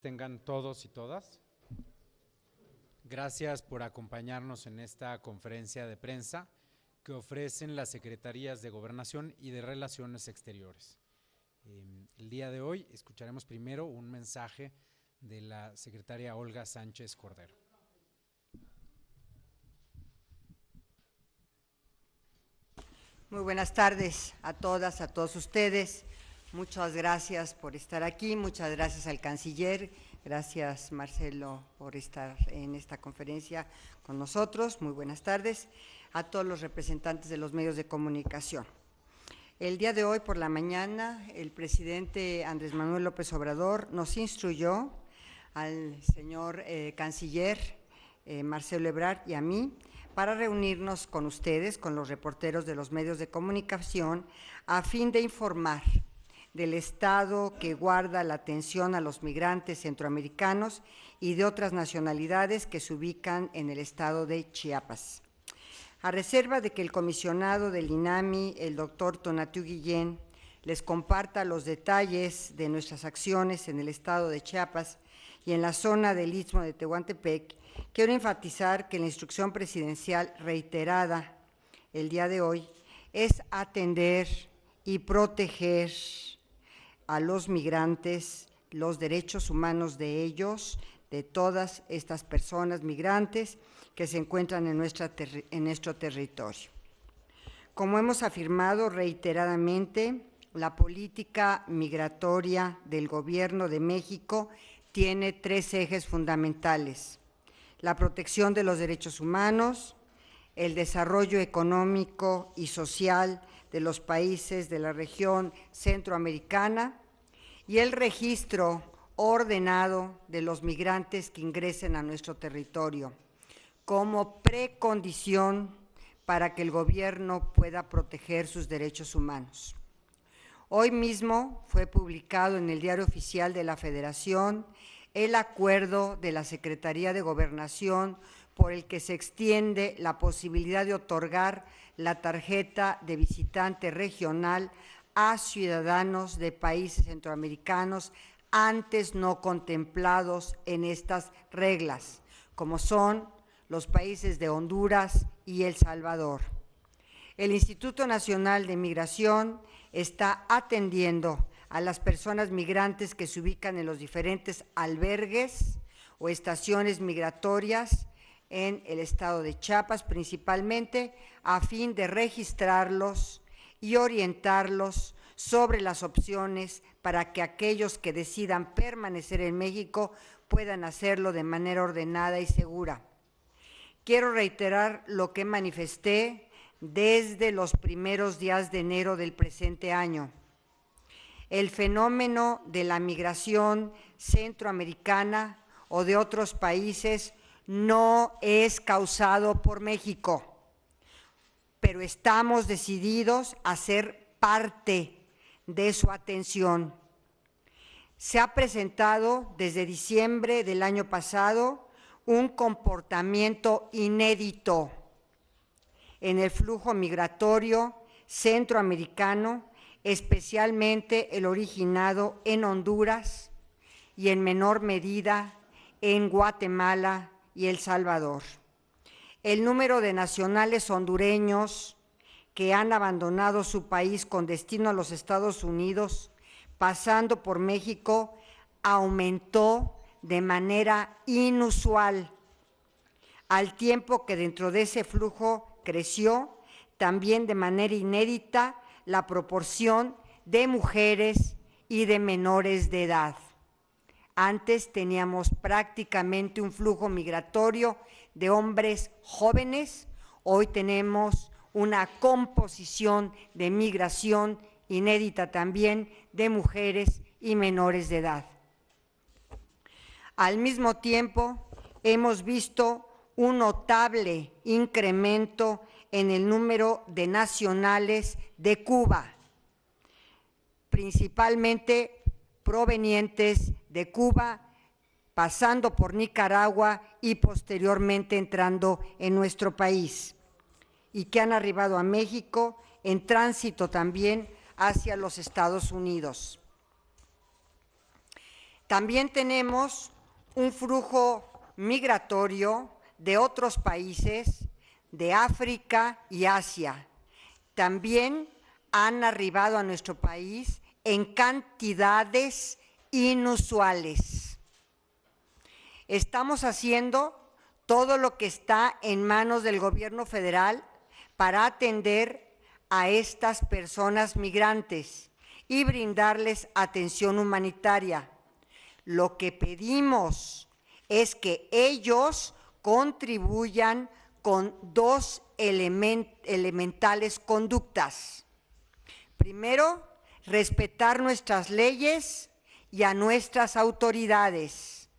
Tengan todos y todas. Gracias por acompañarnos en esta conferencia de prensa que ofrecen las Secretarías de Gobernación y de Relaciones Exteriores. El día de hoy escucharemos primero un mensaje de la secretaria Olga Sánchez Cordero. Muy buenas tardes a todas, a todos ustedes. Muchas gracias por estar aquí, muchas gracias al canciller, gracias Marcelo por estar en esta conferencia con nosotros. Muy buenas tardes a todos los representantes de los medios de comunicación. El día de hoy por la mañana el presidente Andrés Manuel López Obrador nos instruyó al señor canciller Marcelo Ebrard y a mí para reunirnos con ustedes, con los reporteros de los medios de comunicación, a fin de informar del estado que guarda la atención a los migrantes centroamericanos y de otras nacionalidades que se ubican en el estado de Chiapas. A reserva de que el comisionado del INAMI, el doctor Tonatiuh Guillén, les comparta los detalles de nuestras acciones en el estado de Chiapas y en la zona del Istmo de Tehuantepec, quiero enfatizar que la instrucción presidencial reiterada el día de hoy es atender y proteger a los migrantes, los derechos humanos de ellos, de todas estas personas migrantes que se encuentran en nuestro territorio. Como hemos afirmado reiteradamente, la política migratoria del Gobierno de México tiene tres ejes fundamentales: la protección de los derechos humanos, el desarrollo económico y social de los países de la región centroamericana y el registro ordenado de los migrantes que ingresen a nuestro territorio, como precondición para que el gobierno pueda proteger sus derechos humanos. Hoy mismo fue publicado en el Diario Oficial de la Federación el acuerdo de la Secretaría de Gobernación por el que se extiende la posibilidad de otorgar la tarjeta de visitante regional a ciudadanos de países centroamericanos antes no contemplados en estas reglas, como son los países de Honduras y El Salvador. El Instituto Nacional de Migración está atendiendo a las personas migrantes que se ubican en los diferentes albergues o estaciones migratorias en el estado de Chiapas principalmente, a fin de registrarlos y orientarlos sobre las opciones para que aquellos que decidan permanecer en México puedan hacerlo de manera ordenada y segura. Quiero reiterar lo que manifesté desde los primeros días de enero del presente año. El fenómeno de la migración centroamericana o de otros países no es causado por México, pero estamos decididos a ser parte de su atención. Se ha presentado desde diciembre del año pasado un comportamiento inédito en el flujo migratorio centroamericano, especialmente el originado en Honduras y en menor medida en Guatemala y El Salvador. El número de nacionales hondureños que han abandonado su país con destino a los Estados Unidos, pasando por México, aumentó de manera inusual, al tiempo que dentro de ese flujo creció también de manera inédita la proporción de mujeres y de menores de edad. Antes teníamos prácticamente un flujo migratorio de hombres jóvenes, hoy tenemos una composición de migración inédita también de mujeres y menores de edad. Al mismo tiempo, hemos visto un notable incremento en el número de nacionales de Cuba, principalmente provenientes de Cuba, pasando por Nicaragua y posteriormente entrando en nuestro país, y que han arribado a México en tránsito también hacia los Estados Unidos. También tenemos un flujo migratorio de otros países, de África y Asia. También han arribado a nuestro país en cantidades inusuales. Estamos haciendo todo lo que está en manos del gobierno federal para atender a estas personas migrantes y brindarles atención humanitaria. Lo que pedimos es que ellos contribuyan con dos elementales conductas. Primero, respetar nuestras leyes y a nuestras autoridades.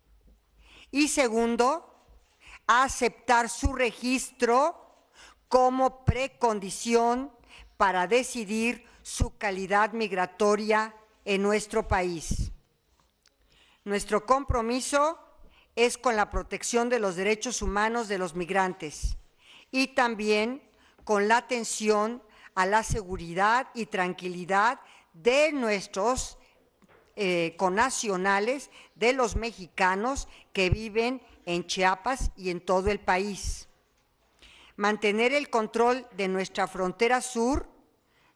Y segundo, aceptar su registro como precondición para decidir su calidad migratoria en nuestro país. Nuestro compromiso es con la protección de los derechos humanos de los migrantes y también con la atención a la seguridad y tranquilidad de nuestros connacionales, de los mexicanos que viven en Chiapas y en todo el país. Mantener el control de nuestra frontera sur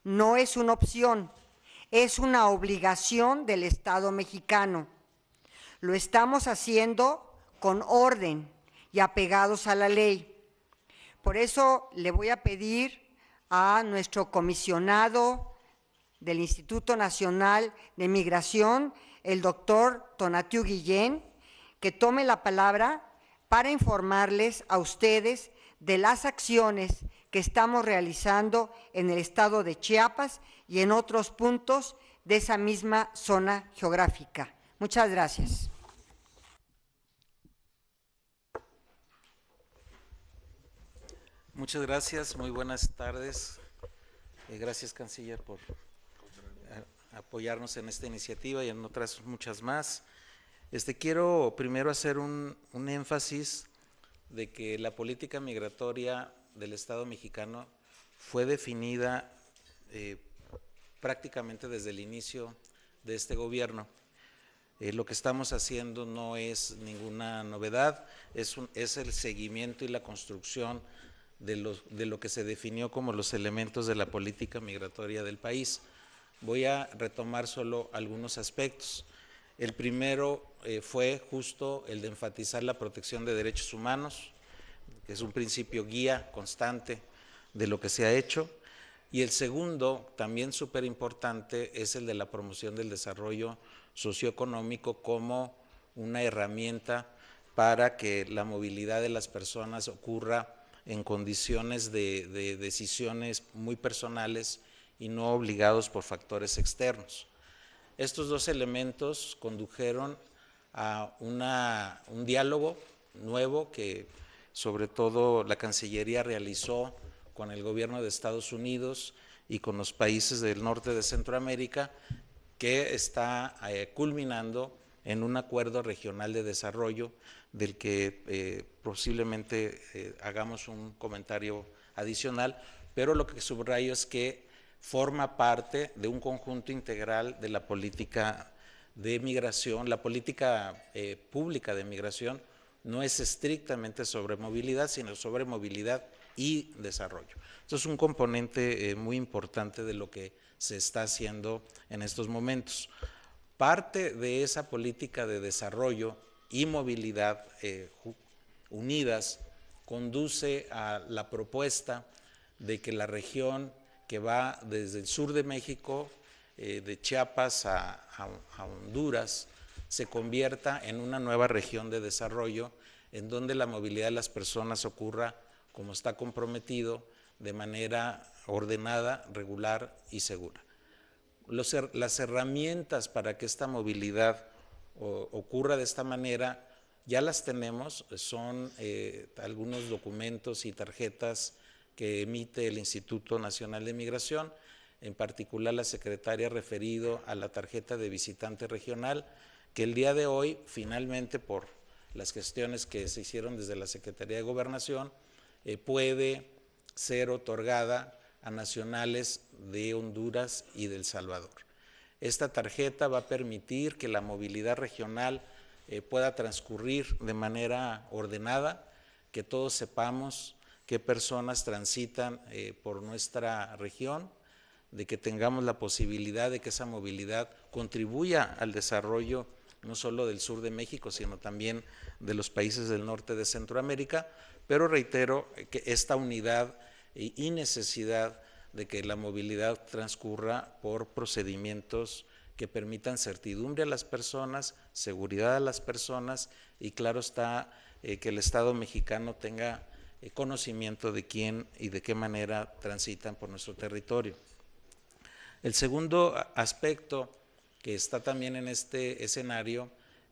no es una opción, es una obligación del Estado mexicano. Lo estamos haciendo con orden y apegados a la ley. Por eso le voy a pedir a nuestro comisionado del Instituto Nacional de Migración, el doctor Tonatiuh Guillén, que tome la palabra para informarles a ustedes de las acciones que estamos realizando en el estado de Chiapas y en otros puntos de esa misma zona geográfica. Muchas gracias. Muchas gracias, muy buenas tardes. Gracias, Canciller, por apoyarnos en esta iniciativa y en otras muchas más. Quiero primero hacer un énfasis de que la política migratoria del Estado mexicano fue definida prácticamente desde el inicio de este gobierno. Lo que estamos haciendo no es ninguna novedad, es el seguimiento y la construcción de lo que se definió como los elementos de la política migratoria del país. Voy a retomar solo algunos aspectos. El primero fue justo el de enfatizar la protección de derechos humanos, que es un principio guía constante de lo que se ha hecho. Y el segundo, también súper importante, es el de la promoción del desarrollo socioeconómico como una herramienta para que la movilidad de las personas ocurra en condiciones de decisiones muy personales y no obligados por factores externos. Estos dos elementos condujeron a un diálogo nuevo que sobre todo la Cancillería realizó con el gobierno de Estados Unidos y con los países del norte de Centroamérica, que está culminando en un acuerdo regional de desarrollo del que posiblemente hagamos un comentario adicional, pero lo que subrayo es que forma parte de un conjunto integral de la política de migración. La política pública de migración no es estrictamente sobre movilidad, sino sobre movilidad y desarrollo. Esto es un componente muy importante de lo que se está haciendo en estos momentos. Parte de esa política de desarrollo y movilidad unidas conduce a la propuesta de que la región que va desde el sur de México, de Chiapas a Honduras, se convierta en una nueva región de desarrollo en donde la movilidad de las personas ocurra como está comprometido, de manera ordenada, regular y segura. Las herramientas para que esta movilidad ocurra de esta manera ya las tenemos, son algunos documentos y tarjetas que emite el Instituto Nacional de Migración, en particular la secretaria referido a la tarjeta de visitante regional, que el día de hoy finalmente por las gestiones que se hicieron desde la Secretaría de Gobernación puede ser otorgada a nacionales de Honduras y de El Salvador. Esta tarjeta va a permitir que la movilidad regional pueda transcurrir de manera ordenada, que todos sepamos qué personas transitan por nuestra región, de que tengamos la posibilidad de que esa movilidad contribuya al desarrollo no solo del sur de México, sino también de los países del norte de Centroamérica, pero reitero que esta unidad y necesidad de que la movilidad transcurra por procedimientos que permitan certidumbre a las personas, seguridad a las personas y claro está que el Estado mexicano tenga conocimiento de quién y de qué manera transitan por nuestro territorio. El segundo aspecto que está también en este escenario,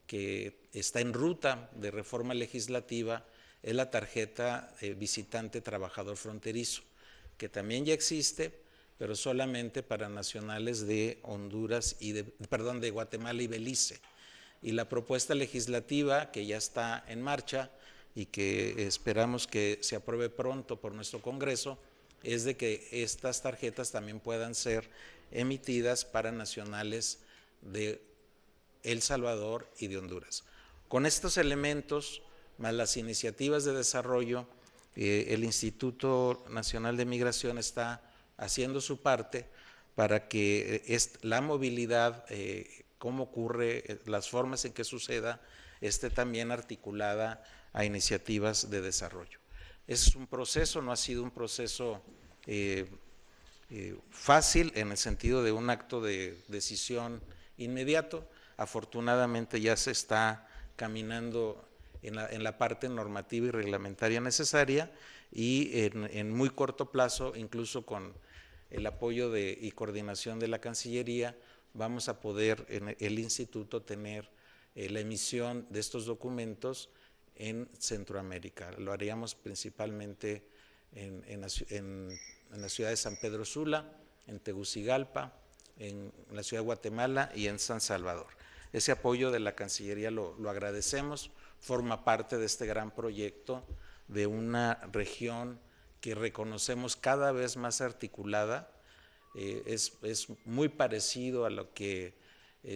que está en ruta de reforma legislativa, es la tarjeta visitante trabajador fronterizo, que también ya existe, pero solamente para nacionales de Honduras y de Guatemala y Belice. Y la propuesta legislativa que ya está en marcha y que esperamos que se apruebe pronto por nuestro Congreso, es de que estas tarjetas también puedan ser emitidas para nacionales de El Salvador y de Honduras. Con estos elementos, más las iniciativas de desarrollo, el Instituto Nacional de Migración está haciendo su parte para que la movilidad, cómo ocurre, las formas en que suceda, esté también articulada a iniciativas de desarrollo. Es un proceso, no ha sido un proceso fácil en el sentido de un acto de decisión inmediato. Afortunadamente ya se está caminando en la parte normativa y reglamentaria necesaria y en muy corto plazo, incluso con el apoyo y coordinación de la Cancillería, vamos a poder en el instituto tener la emisión de estos documentos en Centroamérica. Lo haríamos principalmente en la ciudad de San Pedro Sula, en Tegucigalpa, en la ciudad de Guatemala y en San Salvador. Ese apoyo de la Cancillería lo agradecemos, forma parte de este gran proyecto de una región que reconocemos cada vez más articulada. Es muy parecido a lo que,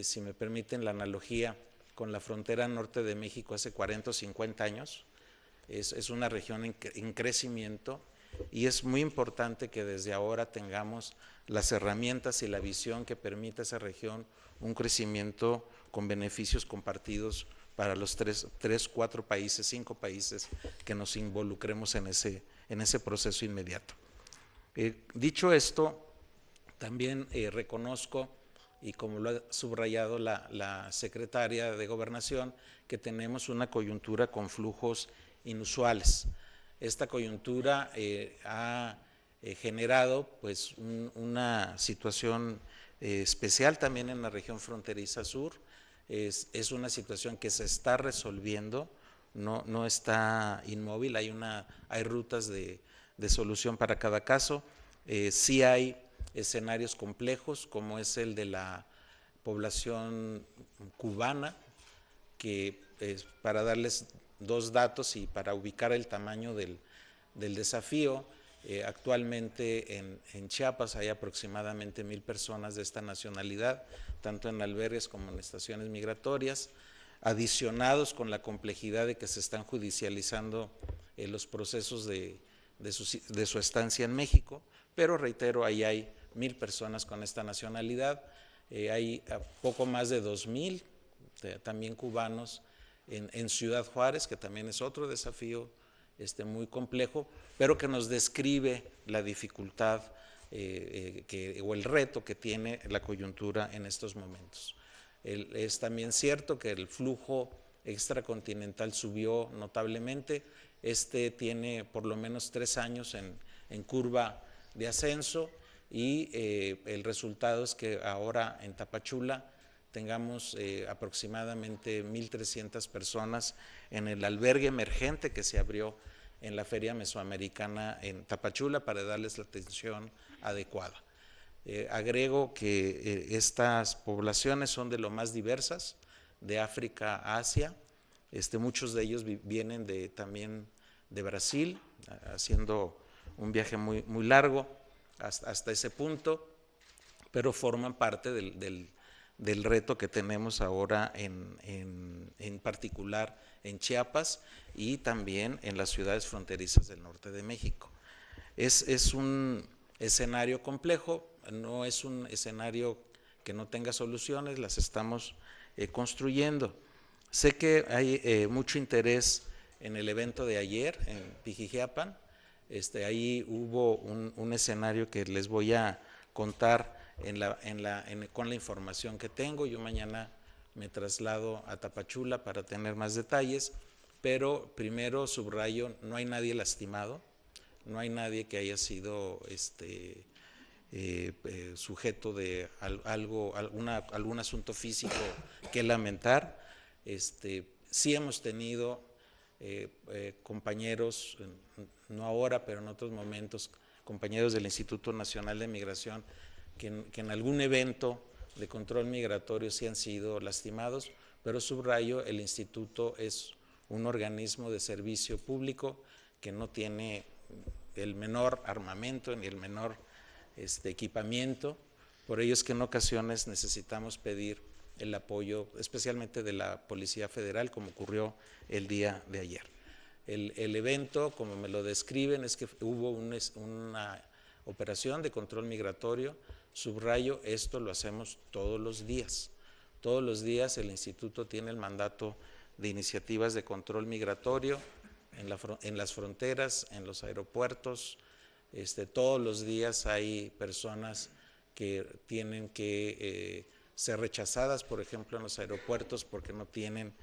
si me permiten la analogía, con la frontera norte de México hace 40 o 50 años. Es una región en crecimiento y es muy importante que desde ahora tengamos las herramientas y la visión que permita a esa región un crecimiento con beneficios compartidos para los 4 países, 5 países que nos involucremos en ese proceso inmediato. Dicho esto, también reconozco, y como lo ha subrayado la secretaria de Gobernación, que tenemos una coyuntura con flujos inusuales. Esta coyuntura ha generado pues una situación especial también en la región fronteriza sur. Es una situación que se está resolviendo, no está inmóvil, hay rutas de solución para cada caso. Sí hay escenarios complejos, como es el de la población cubana, que para darles 2 datos y para ubicar el tamaño del desafío, actualmente en Chiapas hay aproximadamente 1,000 personas de esta nacionalidad, tanto en albergues como en estaciones migratorias, adicionados con la complejidad de que se están judicializando los procesos de su estancia en México, pero reitero, ahí hay 1,000 personas con esta nacionalidad, hay poco más de 2,000 también cubanos en Ciudad Juárez, que también es otro desafío muy complejo, pero que nos describe la dificultad o el reto que tiene la coyuntura en estos momentos. Es también cierto que el flujo extracontinental subió notablemente, tiene por lo menos 3 años en curva de ascenso y el resultado es que ahora en Tapachula tengamos aproximadamente 1,300 personas en el albergue emergente que se abrió en la Feria Mesoamericana en Tapachula para darles la atención adecuada. Agrego que estas poblaciones son de lo más diversas, de África a Asia, muchos de ellos vienen también de Brasil, haciendo un viaje muy largo hasta ese punto, pero forman parte del del reto que tenemos ahora en particular en Chiapas y también en las ciudades fronterizas del norte de México. Es un escenario complejo, no es un escenario que no tenga soluciones, las estamos construyendo. Sé que hay mucho interés en el evento de ayer en Pijijiapan. Ahí hubo un escenario que les voy a contar con la información que tengo. Yo mañana me traslado a Tapachula para tener más detalles, pero primero subrayo, no hay nadie lastimado, no hay nadie que haya sido sujeto de algún asunto físico que lamentar. Sí hemos tenido compañeros, no ahora, pero en otros momentos, compañeros del Instituto Nacional de Migración, que en algún evento de control migratorio sí han sido lastimados, pero subrayo, el instituto es un organismo de servicio público que no tiene el menor armamento ni el menor equipamiento. Por ello es que en ocasiones necesitamos pedir el apoyo, especialmente de la Policía Federal, como ocurrió el día de ayer. El evento, como me lo describen, es que hubo una operación de control migratorio. Subrayo, esto lo hacemos todos los días. Todos los días el instituto tiene el mandato de iniciativas de control migratorio en las fronteras, en los aeropuertos. Todos los días hay personas que tienen que ser rechazadas, por ejemplo, en los aeropuertos porque no tienen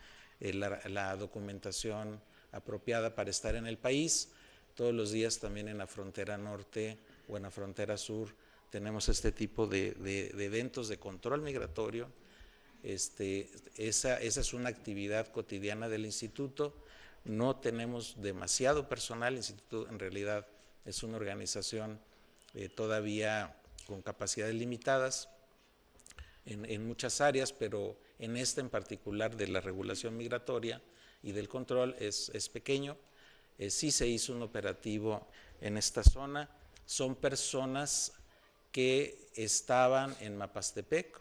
la documentación apropiada para estar en el país. Todos los días también en la frontera norte o en la frontera sur tenemos este tipo de eventos de control migratorio. Esa es una actividad cotidiana del instituto. No tenemos demasiado personal, el instituto en realidad es una organización todavía con capacidades limitadas en muchas áreas, pero en esta en particular de la regulación migratoria y del control es pequeño. Sí se hizo un operativo en esta zona. Son personas que estaban en Mapastepec,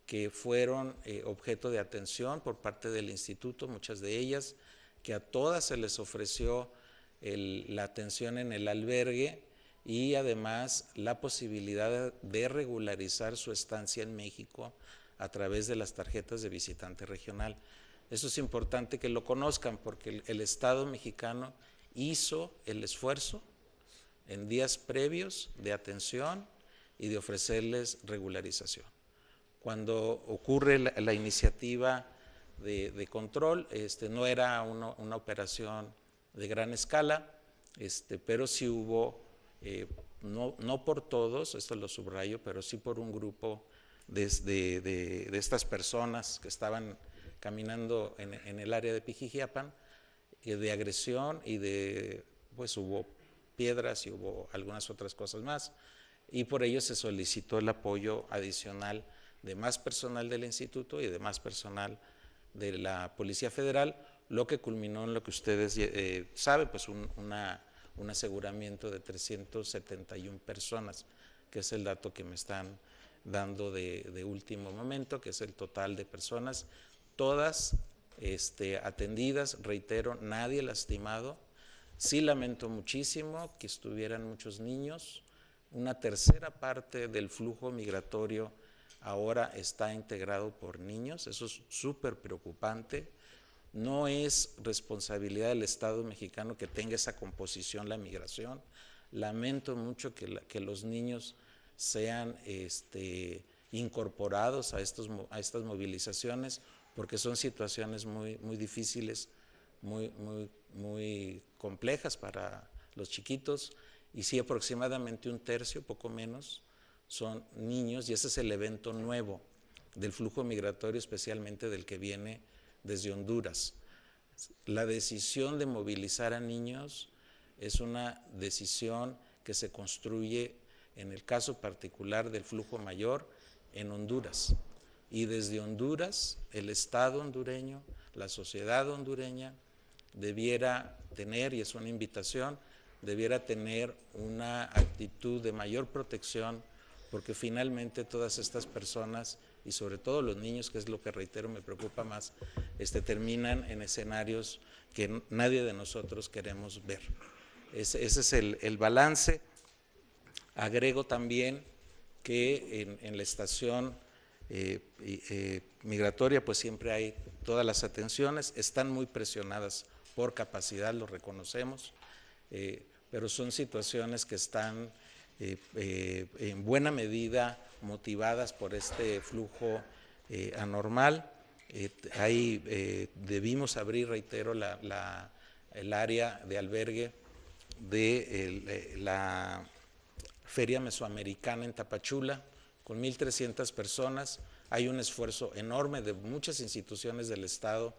que fueron objeto de atención por parte del instituto, muchas de ellas, que a todas se les ofreció la atención en el albergue y además la posibilidad de regularizar su estancia en México a través de las tarjetas de visitante regional. Eso es importante que lo conozcan porque el Estado mexicano hizo el esfuerzo en días previos de atención y de ofrecerles regularización. Cuando ocurre la iniciativa de control, no era una operación de gran escala, pero sí hubo, no por todos, esto lo subrayo, pero sí por un grupo de estas personas que estaban caminando en el área de Pijijiapan, de agresión y pues hubo piedras y hubo algunas otras cosas más, y por ello se solicitó el apoyo adicional de más personal del instituto y de más personal de la Policía Federal, lo que culminó en lo que ustedes saben, pues un aseguramiento de 371 personas, que es el dato que me están dando de último momento, que es el total de personas, todas atendidas, reitero, nadie lastimado. Sí lamento muchísimo que estuvieran muchos niños. Una tercera parte del flujo migratorio ahora está integrado por niños, eso es súper preocupante. No es responsabilidad del Estado mexicano que tenga esa composición la migración. Lamento mucho que los niños sean incorporados a estas movilizaciones, porque son situaciones muy difíciles, muy complejas para los chiquitos, y sí, aproximadamente un tercio, poco menos, son niños, y ese es el evento nuevo del flujo migratorio, especialmente del que viene desde Honduras. La decisión de movilizar a niños es una decisión que se construye, en el caso particular del flujo mayor, en Honduras. Y desde Honduras, el Estado hondureño, la sociedad hondureña, debiera tener, y es una invitación, debiera tener una actitud de mayor protección, porque finalmente todas estas personas y sobre todo los niños, que es lo que reitero me preocupa más, terminan en escenarios que nadie de nosotros queremos ver. Ese es el balance. Agrego también que en la estación migratoria pues siempre hay todas las atenciones, están muy presionadas por capacidad, lo reconocemos, pero son situaciones que están en buena medida motivadas por este flujo anormal. Debimos abrir, reitero, el área de albergue de la Feria Mesoamericana en Tapachula, con 1,300 personas. Hay un esfuerzo enorme de muchas instituciones del Estado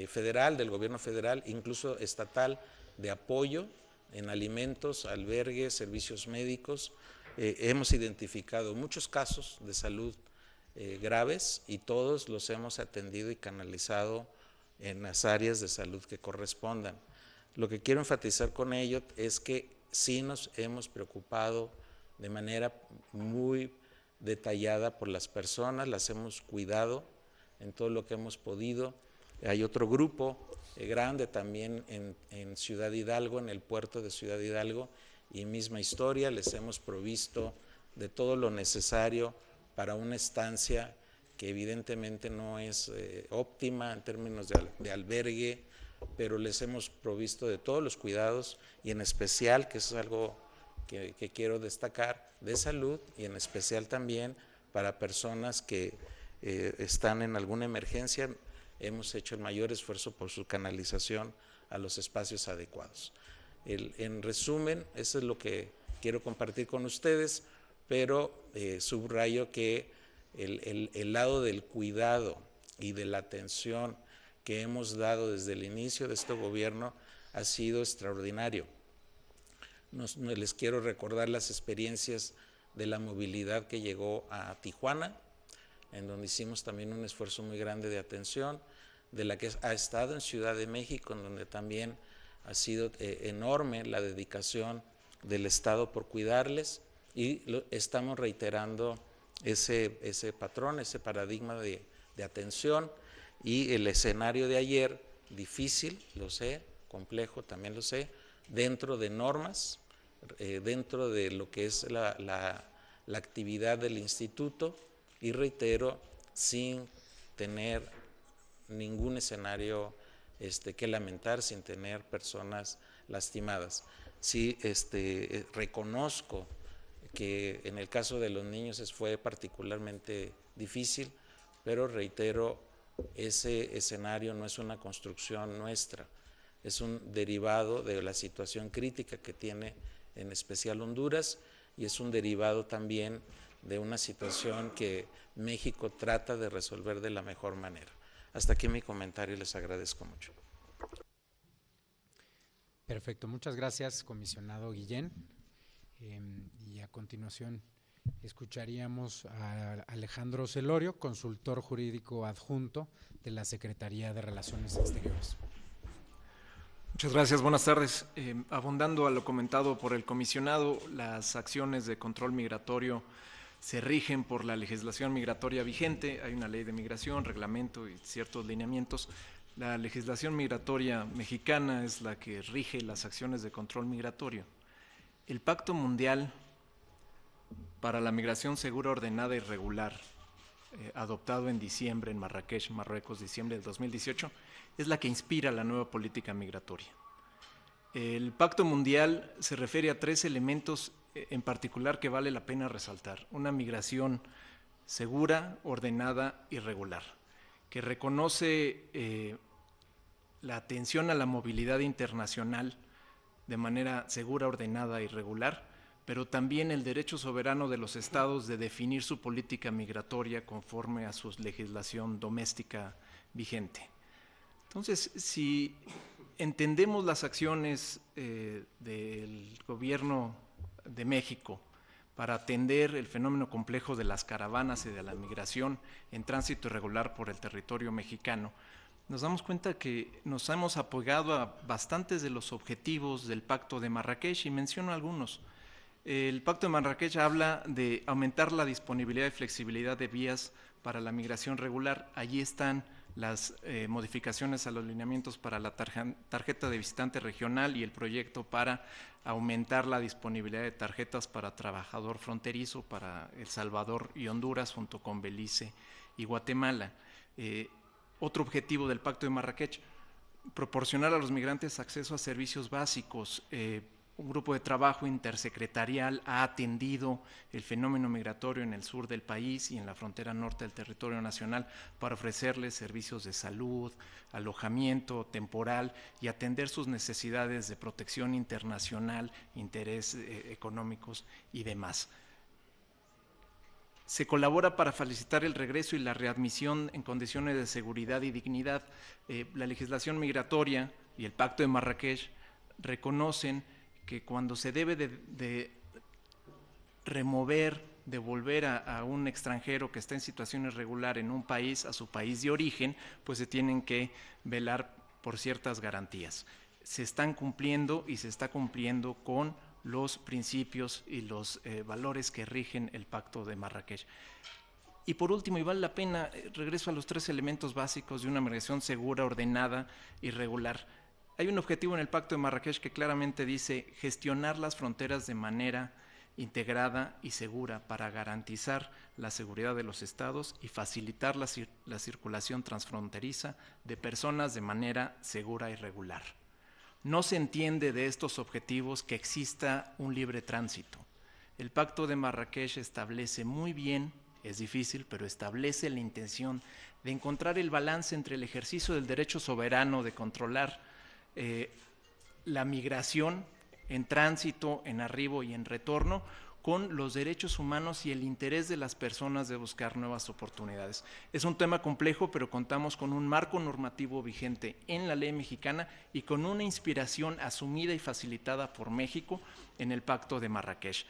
federal, del gobierno federal, incluso estatal, de apoyo en alimentos, albergues, servicios médicos. Hemos identificado muchos casos de salud graves y todos los hemos atendido y canalizado en las áreas de salud que correspondan. Lo que quiero enfatizar con ello es que sí nos hemos preocupado de manera muy detallada por las personas, las hemos cuidado en todo lo que hemos podido. Hay otro grupo grande también en Ciudad Hidalgo, en el puerto de Ciudad Hidalgo, y misma historia, les hemos provisto de todo lo necesario para una estancia que evidentemente no es óptima en términos de albergue, pero les hemos provisto de todos los cuidados y en especial, que es algo que quiero destacar, de salud y en especial también para personas que están en alguna emergencia. Hemos hecho el mayor esfuerzo por su canalización a los espacios adecuados. En resumen, eso es lo que quiero compartir con ustedes, pero subrayo que el lado del cuidado y de la atención que hemos dado desde el inicio de este gobierno ha sido extraordinario. Les quiero recordar las experiencias de la movilidad que llegó a Tijuana, en donde hicimos también un esfuerzo muy grande de atención, de la que ha estado en Ciudad de México, en donde también ha sido enorme la dedicación del Estado por cuidarles, y estamos reiterando ese patrón, ese paradigma de atención. Y el escenario de ayer, difícil, lo sé, complejo, también lo sé, dentro de normas, dentro de lo que es la actividad del instituto, y reitero, sin tener ningún escenario que lamentar, sin tener personas lastimadas. Sí, reconozco que en el caso de los niños fue particularmente difícil, pero reitero, ese escenario no es una construcción nuestra, es un derivado de la situación crítica que tiene en especial Honduras, y es un derivado también de una situación que México trata de resolver de la mejor manera. Hasta aquí mi comentario y les agradezco mucho. Perfecto, muchas gracias, comisionado Guillén. Y a continuación escucharíamos a Alejandro Celorio, consultor jurídico adjunto de la Secretaría de Relaciones Exteriores. Muchas gracias, buenas tardes. Abundando a lo comentado por el comisionado, las acciones de control migratorio se rigen por la legislación migratoria vigente. Hay una ley de migración, reglamento y ciertos lineamientos. La legislación migratoria mexicana es la que rige las acciones de control migratorio. El Pacto Mundial para la Migración Segura, Ordenada y Regular, adoptado en diciembre en Marrakech, Marruecos, diciembre del 2018, es la que inspira la nueva política migratoria. El Pacto Mundial se refiere a 3 elementos en particular que vale la pena resaltar: una migración segura, ordenada y regular, que reconoce la atención a la movilidad internacional de manera segura, ordenada y regular, pero también el derecho soberano de los estados de definir su política migratoria conforme a su legislación doméstica vigente. Entonces, si entendemos las acciones del gobierno de México para atender el fenómeno complejo de las caravanas y de la migración en tránsito irregular por el territorio mexicano, nos damos cuenta que nos hemos apoyado a bastantes de los objetivos del Pacto de Marrakech, y menciono algunos. El Pacto de Marrakech habla de aumentar la disponibilidad y flexibilidad de vías para la migración regular. Allí están las modificaciones a los lineamientos para la tarjeta de visitante regional y el proyecto para aumentar la disponibilidad de tarjetas para trabajador fronterizo para El Salvador y Honduras, junto con Belice y Guatemala. Otro objetivo del Pacto de Marrakech: proporcionar a los migrantes acceso a servicios básicos. Un grupo de trabajo intersecretarial ha atendido el fenómeno migratorio en el sur del país y en la frontera norte del territorio nacional para ofrecerles servicios de salud, alojamiento temporal y atender sus necesidades de protección internacional, intereses económicos y demás. Se colabora para facilitar el regreso y la readmisión en condiciones de seguridad y dignidad. La legislación migratoria y el Pacto de Marrakech reconocen que cuando se debe de remover, devolver a un extranjero que está en situación irregular en un país, a su país de origen, pues se tienen que velar por ciertas garantías. Se están cumpliendo y se está cumpliendo con los principios y los valores que rigen el Pacto de Marrakech. Y por último, y vale la pena, regreso a los 3 elementos básicos de una migración segura, ordenada y regular. Hay un objetivo en el Pacto de Marrakech que claramente dice gestionar las fronteras de manera integrada y segura para garantizar la seguridad de los estados y facilitar la circulación transfronteriza de personas de manera segura y regular. No se entiende de estos objetivos que exista un libre tránsito. El Pacto de Marrakech establece muy bien, es difícil, pero establece la intención de encontrar el balance entre el ejercicio del derecho soberano de controlar la migración en tránsito, en arribo y en retorno, con los derechos humanos y el interés de las personas de buscar nuevas oportunidades. Es un tema complejo, pero contamos con un marco normativo vigente en la ley mexicana y con una inspiración asumida y facilitada por México en el Pacto de Marrakech.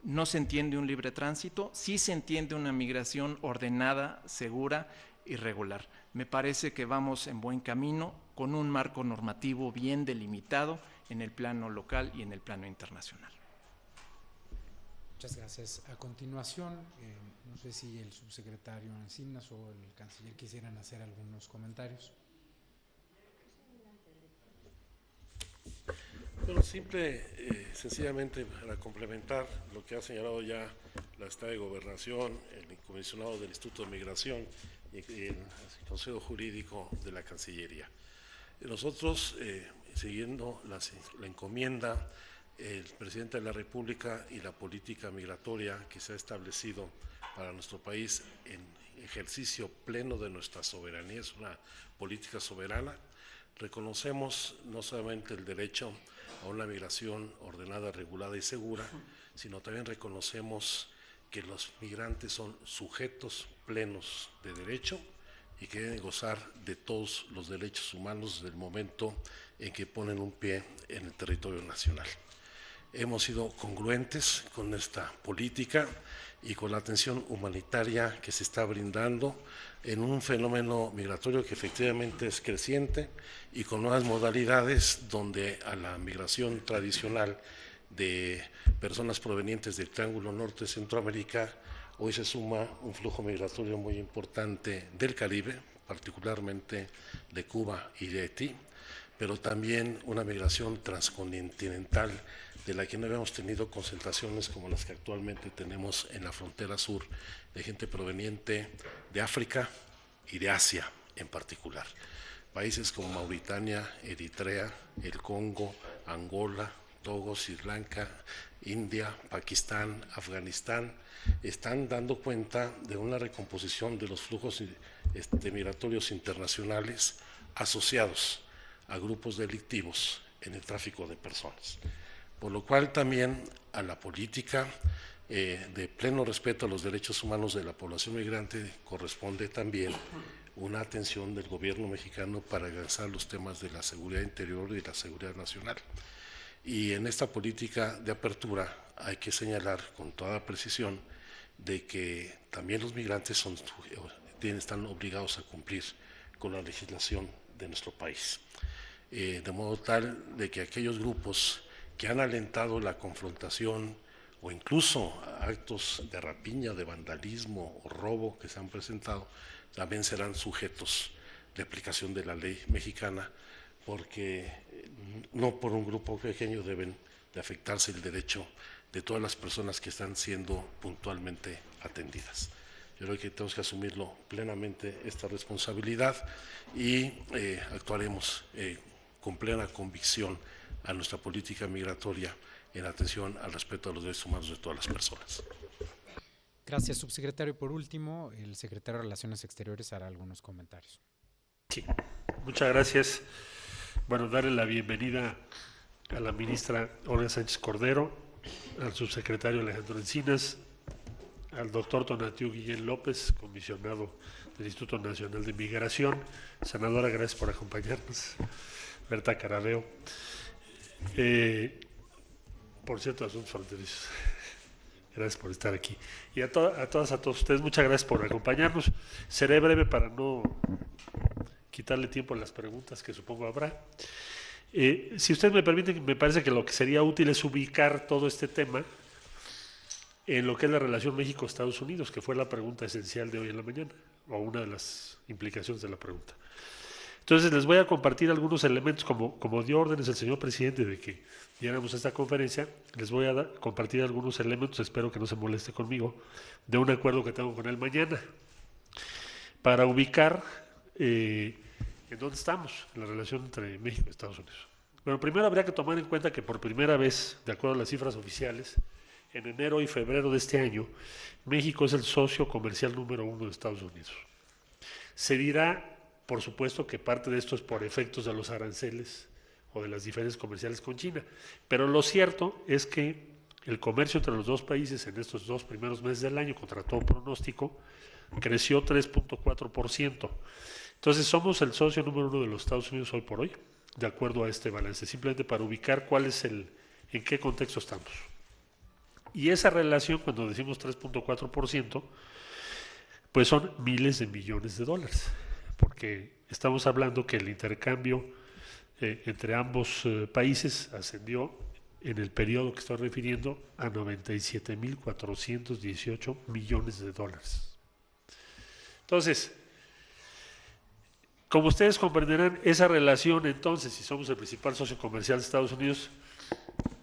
No se entiende un libre tránsito, sí se entiende una migración ordenada, segura y regular. Me parece que vamos en buen camino con un marco normativo bien delimitado en el plano local y en el plano internacional. Muchas gracias. A continuación, no sé si el subsecretario Encinas o el canciller quisieran hacer algunos comentarios. Bueno, sencillamente para complementar lo que ha señalado ya la Secretaría de Gobernación, el comisionado del Instituto de Migración y el Consejo Jurídico de la Cancillería. Nosotros, siguiendo la encomienda, el presidente de la República y la política migratoria que se ha establecido para nuestro país en ejercicio pleno de nuestra soberanía, es una política soberana. Reconocemos no solamente el derecho a una migración ordenada, regulada y segura, sino también reconocemos que los migrantes son sujetos plenos de derecho y que deben gozar de todos los derechos humanos desde el momento en que ponen un pie en el territorio nacional. Hemos sido congruentes con esta política y con la atención humanitaria que se está brindando en un fenómeno migratorio que efectivamente es creciente y con nuevas modalidades donde a la migración tradicional de personas provenientes del Triángulo Norte de Centroamérica hoy se suma un flujo migratorio muy importante del Caribe, particularmente de Cuba y de Haití, pero también una migración transcontinental de la que no habíamos tenido concentraciones como las que actualmente tenemos en la frontera sur, de gente proveniente de África y de Asia en particular. Países como Mauritania, Eritrea, el Congo, Angola, Togo, Sri Lanka, India, Pakistán, Afganistán, están dando cuenta de una recomposición de los flujos migratorios internacionales asociados a grupos delictivos en el tráfico de personas. Por lo cual también a la política de pleno respeto a los derechos humanos de la población migrante corresponde también una atención del gobierno mexicano para alcanzar los temas de la seguridad interior y la seguridad nacional. Y en esta política de apertura hay que señalar con toda precisión de que también los migrantes están obligados a cumplir con la legislación de nuestro país. De modo tal de que aquellos grupos que han alentado la confrontación o incluso actos de rapiña, de vandalismo o robo que se han presentado, también serán sujetos de aplicación de la ley mexicana, porque no por un grupo pequeño deben de afectarse el derecho de todas las personas que están siendo puntualmente atendidas. Yo creo que tenemos que asumirlo plenamente esta responsabilidad y actuaremos con plena convicción a nuestra política migratoria en atención al respeto a los derechos humanos de todas las personas. Gracias, subsecretario. Por último, el secretario de Relaciones Exteriores hará algunos comentarios. Sí, muchas gracias. Bueno, darle la bienvenida a la ministra Olga Sánchez Cordero, al subsecretario Alejandro Encinas, al doctor Tonatiuh Guillén López, comisionado del Instituto Nacional de Migración. Senadora, gracias por acompañarnos. Berta Carabeo. Por cierto, asuntos fronterizos. Gracias por estar aquí. Y a todas, a todos ustedes, muchas gracias por acompañarnos. Seré breve para no quitarle tiempo a las preguntas que supongo habrá. Si ustedes me permiten, me parece que lo que sería útil es ubicar todo este tema en lo que es la relación México-Estados Unidos, que fue la pregunta esencial de hoy en la mañana, o una de las implicaciones de la pregunta. Entonces les voy a compartir algunos elementos, como dio órdenes el señor presidente de que diéramos esta conferencia, les voy a compartir algunos elementos, espero que no se moleste conmigo, de un acuerdo que tengo con él mañana, para ubicar en dónde estamos en la relación entre México y Estados Unidos. Bueno, primero habría que tomar en cuenta que por primera vez, de acuerdo a las cifras oficiales, en enero y febrero de este año, México es el socio comercial número 1 de Estados Unidos. Se dirá, por supuesto, que parte de esto es por efectos de los aranceles o de las diferencias comerciales con China, pero lo cierto es que el comercio entre los dos países en estos 2 primeros meses del año, contra todo pronóstico, creció 3.4%. Entonces somos el socio número 1 de los Estados Unidos hoy por hoy, de acuerdo a este balance, simplemente para ubicar cuál es en qué contexto estamos. Y esa relación, cuando decimos 3.4%, pues son miles de millones de dólares, porque estamos hablando que el intercambio entre ambos países ascendió en el periodo que estoy refiriendo a 97.418 millones de dólares. Entonces, como ustedes comprenderán, esa relación entonces, si somos el principal socio comercial de Estados Unidos,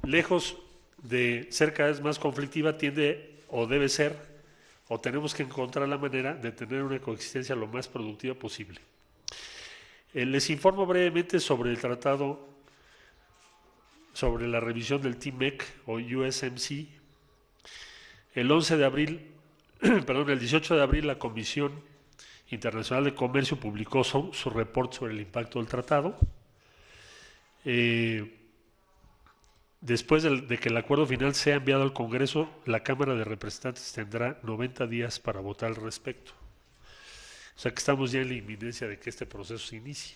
lejos de ser cada vez más conflictiva, tiende o debe ser, o tenemos que encontrar la manera de tener una coexistencia lo más productiva posible. Les informo brevemente sobre el tratado, sobre la revisión del TMEC o USMC. El 11 de abril, perdón, el 18 de abril la Comisión Internacional de Comercio publicó su reporte sobre el impacto del tratado. Después de que el acuerdo final sea enviado al Congreso, la Cámara de Representantes tendrá 90 días para votar al respecto. O sea que estamos ya en la inminencia de que este proceso se inicie.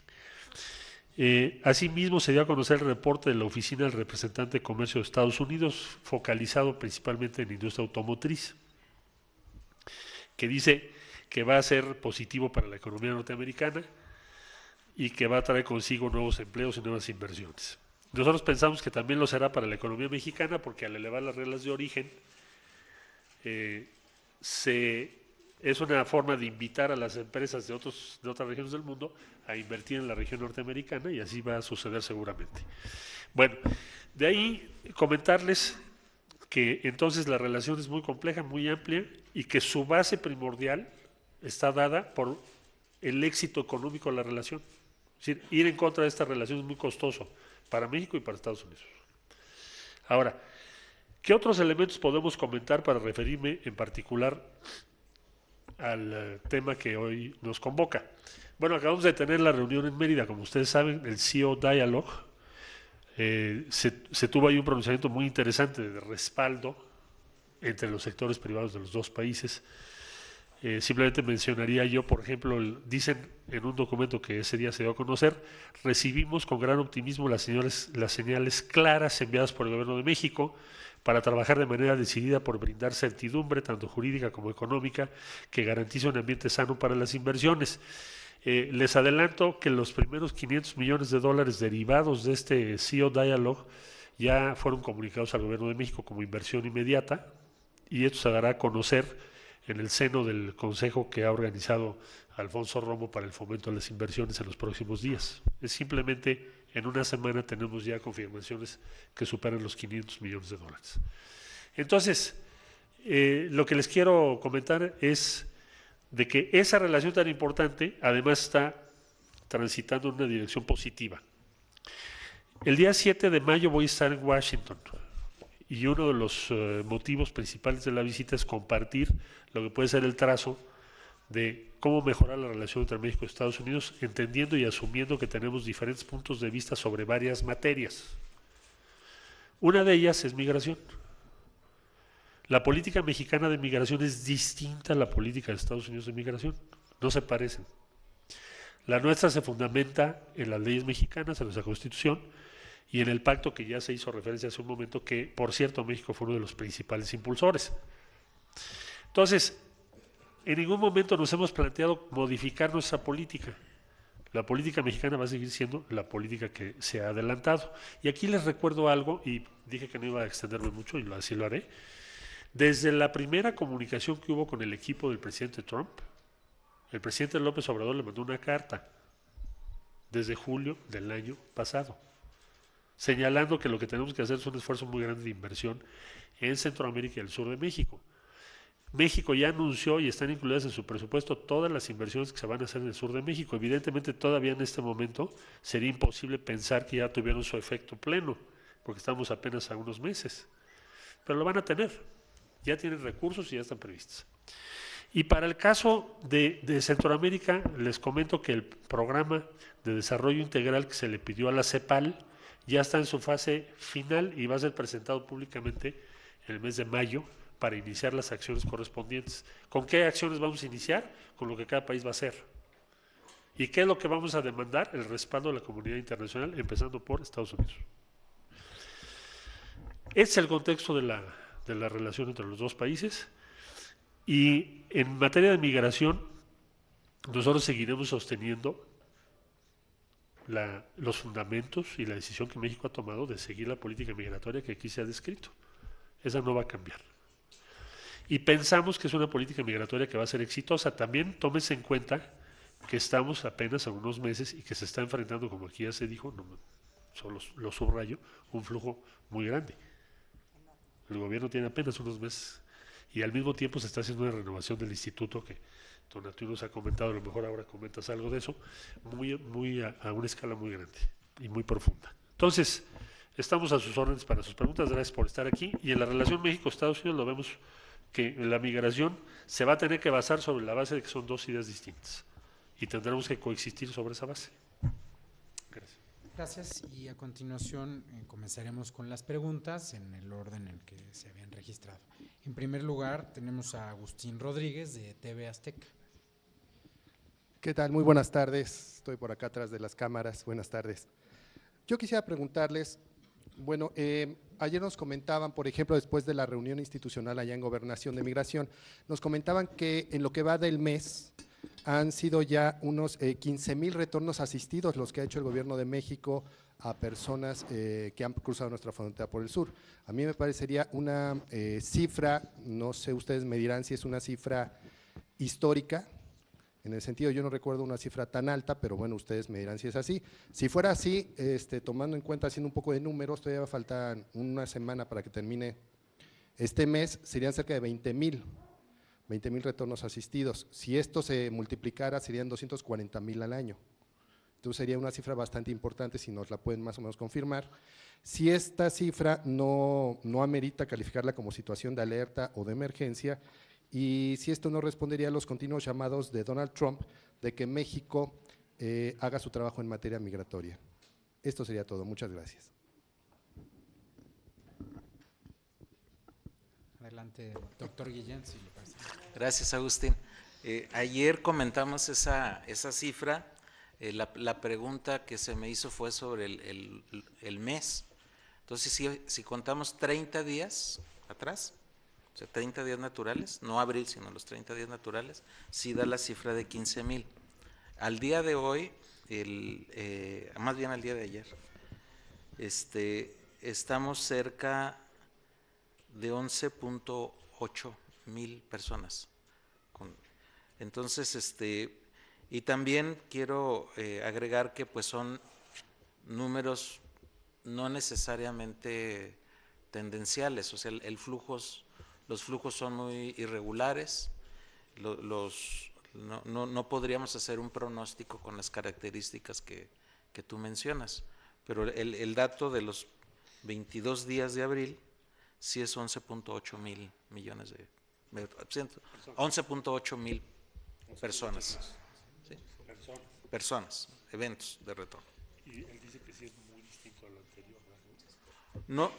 Asimismo, se dio a conocer el reporte de la Oficina del Representante de Comercio de Estados Unidos, focalizado principalmente en la industria automotriz, que dice que va a ser positivo para la economía norteamericana y que va a traer consigo nuevos empleos y nuevas inversiones. Nosotros pensamos que también lo será para la economía mexicana, porque al elevar las reglas de origen es una forma de invitar a las empresas de otras regiones del mundo a invertir en la región norteamericana, y así va a suceder seguramente. Bueno, de ahí comentarles que entonces la relación es muy compleja, muy amplia, y que su base primordial está dada por el éxito económico de la relación. Es decir, ir en contra de esta relación es muy costoso para México y para Estados Unidos. Ahora, ¿qué otros elementos podemos comentar para referirme en particular al tema que hoy nos convoca? Bueno, acabamos de tener la reunión en Mérida, como ustedes saben, el CEO Dialogue. Se tuvo ahí un pronunciamiento muy interesante de respaldo entre los sectores privados de los dos países. Simplemente mencionaría yo, por ejemplo, dicen en un documento que ese día se dio a conocer: recibimos con gran optimismo las señales claras enviadas por el Gobierno de México para trabajar de manera decidida por brindar certidumbre, tanto jurídica como económica, que garantice un ambiente sano para las inversiones. Les adelanto que los primeros $500 millones derivados de este CEO Dialogue ya fueron comunicados al Gobierno de México como inversión inmediata y esto se dará a conocer en el seno del consejo que ha organizado Alfonso Romo para el fomento de las inversiones en los próximos días. Es simplemente en una semana tenemos ya confirmaciones que superan los 500 millones de dólares. Entonces, lo que les quiero comentar es de que esa relación tan importante además está transitando en una dirección positiva. El día 7 de mayo voy a estar en Washington y uno de los motivos principales de la visita es compartir lo que puede ser el trazo de cómo mejorar la relación entre México y Estados Unidos, entendiendo y asumiendo que tenemos diferentes puntos de vista sobre varias materias. Una de ellas es migración. La política mexicana de migración es distinta a la política de Estados Unidos de migración, no se parecen. La nuestra se fundamenta en las leyes mexicanas, en nuestra Constitución y en el pacto que ya se hizo referencia hace un momento, que por cierto México fue uno de los principales impulsores. Entonces, en ningún momento nos hemos planteado modificar nuestra política. La política mexicana va a seguir siendo la política que se ha adelantado. Y aquí les recuerdo algo, y dije que no iba a extenderme mucho, y así lo haré. Desde la primera comunicación que hubo con el equipo del presidente Trump, el presidente López Obrador le mandó una carta desde julio del año pasado, señalando que lo que tenemos que hacer es un esfuerzo muy grande de inversión en Centroamérica y el sur de México. México ya anunció y están incluidas en su presupuesto todas las inversiones que se van a hacer en el sur de México. Evidentemente todavía en este momento sería imposible pensar que ya tuvieron su efecto pleno, porque estamos apenas a unos meses, pero lo van a tener, ya tienen recursos y ya están previstas. Y para el caso de Centroamérica, les comento que el programa de desarrollo integral que se le pidió a la CEPAL ya está en su fase final y va a ser presentado públicamente en el mes de mayo para iniciar las acciones correspondientes. ¿Con qué acciones vamos a iniciar? Con lo que cada país va a hacer. ¿Y qué es lo que vamos a demandar? El respaldo de la comunidad internacional, empezando por Estados Unidos. Ese es el contexto de la relación entre los dos países. Y en materia de migración, nosotros seguiremos sosteniendo los fundamentos y la decisión que México ha tomado de seguir la política migratoria que aquí se ha descrito. Esa no va a cambiar. Y pensamos que es una política migratoria que va a ser exitosa. También tómese en cuenta que estamos apenas a unos meses y que se está enfrentando, como aquí ya se dijo, no, solo lo subrayo, un flujo muy grande. El gobierno tiene apenas unos meses y al mismo tiempo se está haciendo una renovación del instituto que Tonatiuh nos ha comentado, a lo mejor ahora comentas algo de eso, a una escala muy grande y muy profunda. Entonces, estamos a sus órdenes para sus preguntas, gracias por estar aquí. Y en la relación México-Estados Unidos lo vemos que la migración se va a tener que basar sobre la base de que son dos ideas distintas y tendremos que coexistir sobre esa base. Gracias. Gracias, y a continuación comenzaremos con las preguntas en el orden en que se habían registrado. En primer lugar tenemos a Agustín Rodríguez de TV Azteca. ¿Qué tal? Muy buenas tardes, estoy por acá atrás de las cámaras, buenas tardes. Yo quisiera preguntarles, bueno, ayer nos comentaban, por ejemplo, después de la reunión institucional allá en Gobernación de Migración, nos comentaban que en lo que va del mes han sido ya unos 15,000 retornos asistidos los que ha hecho el Gobierno de México a personas que han cruzado nuestra frontera por el sur. A mí me parecería una cifra, no sé, ustedes me dirán si es una cifra histórica, en el sentido, yo no recuerdo una cifra tan alta, pero bueno, ustedes me dirán si es así. Si fuera así, tomando en cuenta, haciendo un poco de números, todavía faltan una semana para que termine este mes, serían cerca de 20,000 retornos asistidos. Si esto se multiplicara, serían 240,000 al año. Entonces sería una cifra bastante importante, si nos la pueden más o menos confirmar. Si esta cifra no amerita calificarla como situación de alerta o de emergencia, y si esto no respondería a los continuos llamados de Donald Trump de que México haga su trabajo en materia migratoria. Esto sería todo. Muchas gracias. Adelante, doctor Guillén, si le parece. Gracias, Agustín. Ayer comentamos esa cifra. La pregunta que se me hizo fue sobre el mes. Entonces, si contamos 30 días atrás, o sea, 30 días naturales, no abril, sino los 30 días naturales, sí da la cifra de 15,000. Al día de hoy, más bien al día de ayer, estamos cerca de 11.8 mil personas. Entonces, y también quiero agregar que pues son números no necesariamente tendenciales, o sea, los flujos son muy irregulares, no podríamos hacer un pronóstico con las características que tú mencionas, pero el dato de los 22 días de abril sí es 11.8 mil millones de 11.8 mil personas. ¿Sí? Personas, eventos de retorno. Y él dice que sí es muy distinto a lo anterior, ¿no?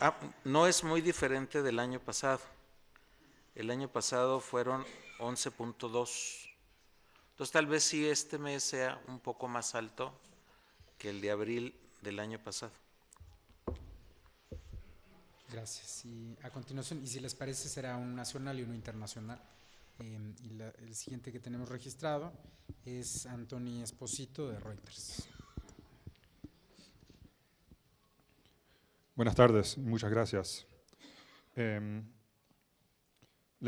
No es muy diferente del año pasado. El año pasado fueron 11.2. Entonces tal vez sí este mes sea un poco más alto que el de abril del año pasado. Gracias. Y a continuación, y si les parece, será un nacional y uno internacional. El siguiente que tenemos registrado es Anthony Esposito de Reuters. Buenas tardes, muchas gracias. Le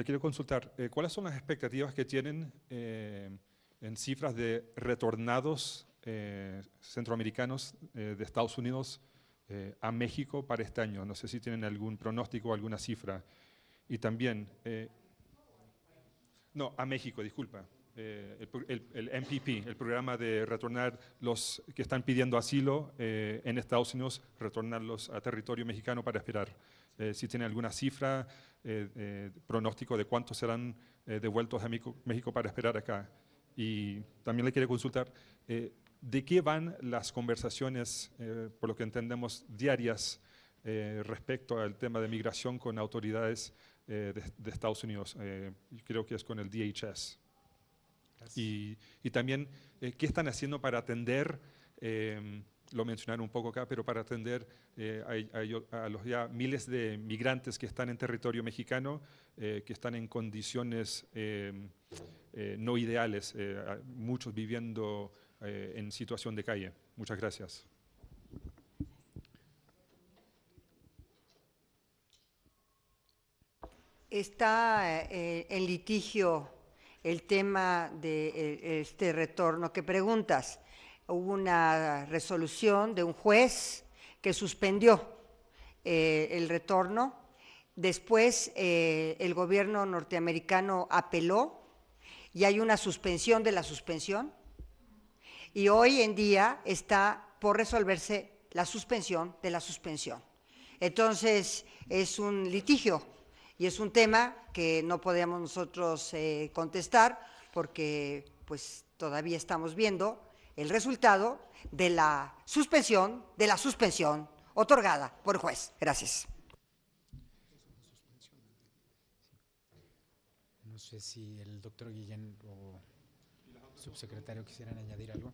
quiero consultar, ¿cuáles son las expectativas que tienen en cifras de retornados centroamericanos de Estados Unidos a México para este año? No sé si tienen algún pronóstico o alguna cifra. Y también, no, a México, disculpa. El MPP, el programa de retornar los que están pidiendo asilo en Estados Unidos, retornarlos a territorio mexicano para esperar. Si tiene alguna cifra, pronóstico de cuántos serán devueltos a México para esperar acá. Y también le quiero consultar, ¿de qué van las conversaciones, por lo que entendemos, diarias respecto al tema de migración con autoridades de Estados Unidos? Creo que es con el DHS. Y también, ¿qué están haciendo para atender, lo mencionaron un poco acá, pero para atender a los ya miles de migrantes que están en territorio mexicano, que están en condiciones no ideales, muchos viviendo en situación de calle? Muchas gracias. Está en litigio el tema de este retorno que preguntas. Hubo una resolución de un juez que suspendió el retorno. Después el gobierno norteamericano apeló y hay una suspensión de la suspensión. Y hoy en día está por resolverse la suspensión de la suspensión. Entonces es un litigio. Y es un tema que no podemos nosotros contestar porque pues todavía estamos viendo el resultado de la suspensión otorgada por el juez. Gracias. No sé si el doctor Guillén o subsecretario quisieran añadir algo.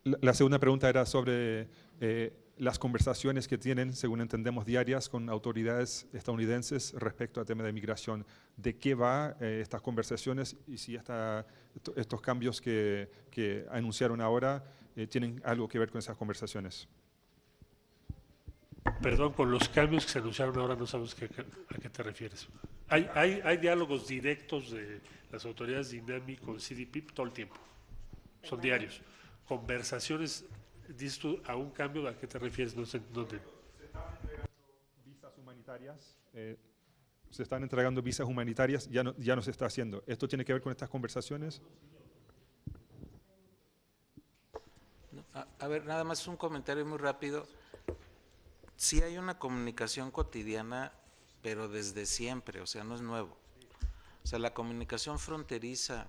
La segunda pregunta era sobre las conversaciones que tienen, según entendemos, diarias con autoridades estadounidenses respecto al tema de migración. ¿De qué va estas conversaciones y si estos cambios que anunciaron ahora tienen algo que ver con esas conversaciones? Perdón, con los cambios que se anunciaron ahora no sabemos a qué te refieres. Hay diálogos directos de las autoridades de INAMI con CDP todo el tiempo. Son diarios. Conversaciones, dices tú, a un cambio, ¿a qué te refieres? No sé dónde. Se estaban entregando visas humanitarias, se están entregando visas humanitarias, ya no se está haciendo. ¿Esto tiene que ver con estas conversaciones? No, a ver, nada más un comentario muy rápido. Sí hay una comunicación cotidiana, pero desde siempre, o sea, no es nuevo. O sea, la comunicación fronteriza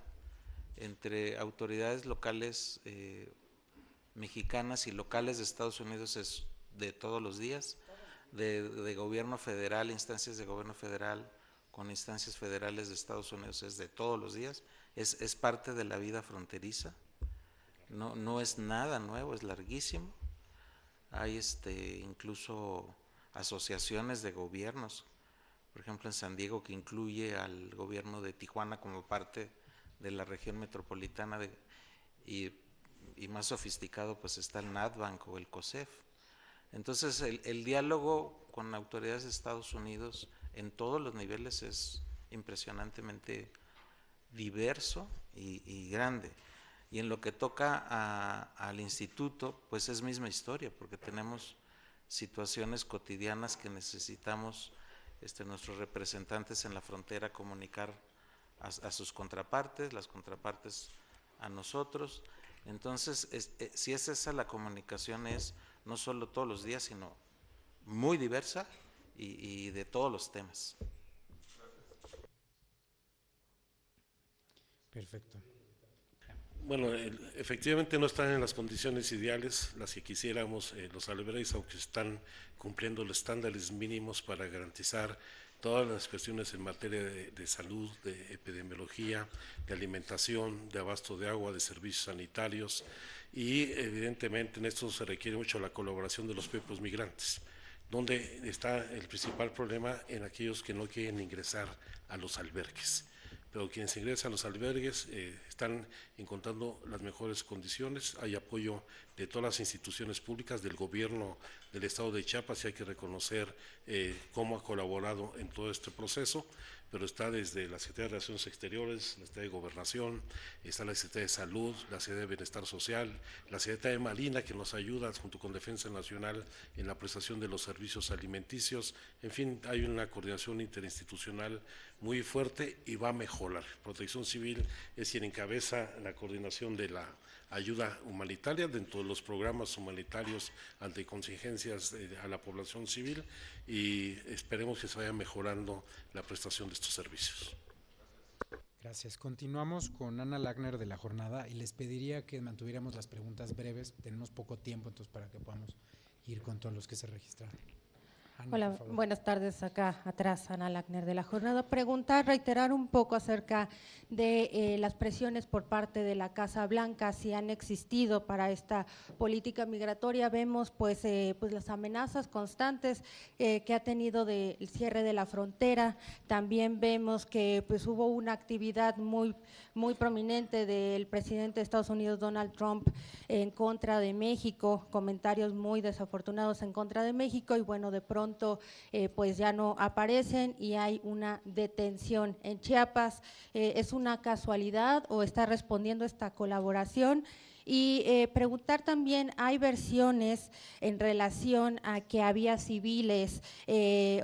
entre autoridades locales mexicanas y locales de Estados Unidos es de todos los días, de gobierno federal, instancias de gobierno federal con instancias federales de Estados Unidos es de todos los días, es parte de la vida fronteriza, no es nada nuevo, es larguísimo. Hay incluso asociaciones de gobiernos por ejemplo en San Diego, que incluye al gobierno de Tijuana como parte de la región metropolitana y más sofisticado pues está el NatBank o el COSEF. Entonces el diálogo con autoridades de Estados Unidos en todos los niveles es impresionantemente diverso y grande. Y en lo que toca al instituto, pues es misma historia, porque tenemos situaciones cotidianas que necesitamos nuestros representantes en la frontera comunicar a sus contrapartes, las contrapartes a nosotros. Entonces, si es esa la comunicación, es no solo todos los días, sino muy diversa y de todos los temas. Perfecto. Bueno, efectivamente no están en las condiciones ideales las que quisiéramos los albergues, aunque están cumpliendo los estándares mínimos para garantizar todas las cuestiones en materia de salud, de epidemiología, de alimentación, de abasto de agua, de servicios sanitarios, y evidentemente en esto se requiere mucho la colaboración de los propios migrantes, donde está el principal problema en aquellos que no quieren ingresar a los albergues. Pero quienes ingresan a los albergues están encontrando las mejores condiciones, hay apoyo de todas las instituciones públicas, del gobierno del estado de Chiapas, y hay que reconocer cómo ha colaborado en todo este proceso, pero está desde la Secretaría de Relaciones Exteriores, la Secretaría de Gobernación, está la Secretaría de Salud, la Secretaría de Bienestar Social, la Secretaría de Marina, que nos ayuda junto con Defensa Nacional en la prestación de los servicios alimenticios. En fin, hay una coordinación interinstitucional muy fuerte y va a mejorar. Protección Civil es quien encabeza la coordinación de la ayuda humanitaria dentro de los programas humanitarios ante contingencias a la población civil, y esperemos que se vaya mejorando la prestación de estos servicios. Gracias. Continuamos con Ana Lagner de La Jornada y les pediría que mantuviéramos las preguntas breves. Tenemos poco tiempo, entonces para que podamos ir con todos los que se registraron. Ana, hola, buenas tardes. Acá atrás, Ana Lagner de La Jornada. Reiterar un poco acerca de las presiones por parte de la Casa Blanca, si han existido para esta política migratoria. Vemos pues las amenazas constantes que ha tenido del cierre de la frontera. También vemos que pues hubo una actividad muy prominente del presidente de Estados Unidos, Donald Trump, en contra de México, comentarios muy desafortunados en contra de México, y bueno, de pronto pues ya no aparecen y hay una detención en Chiapas. ¿Es una casualidad o está respondiendo esta colaboración? Y preguntar también, hay versiones en relación a que había civiles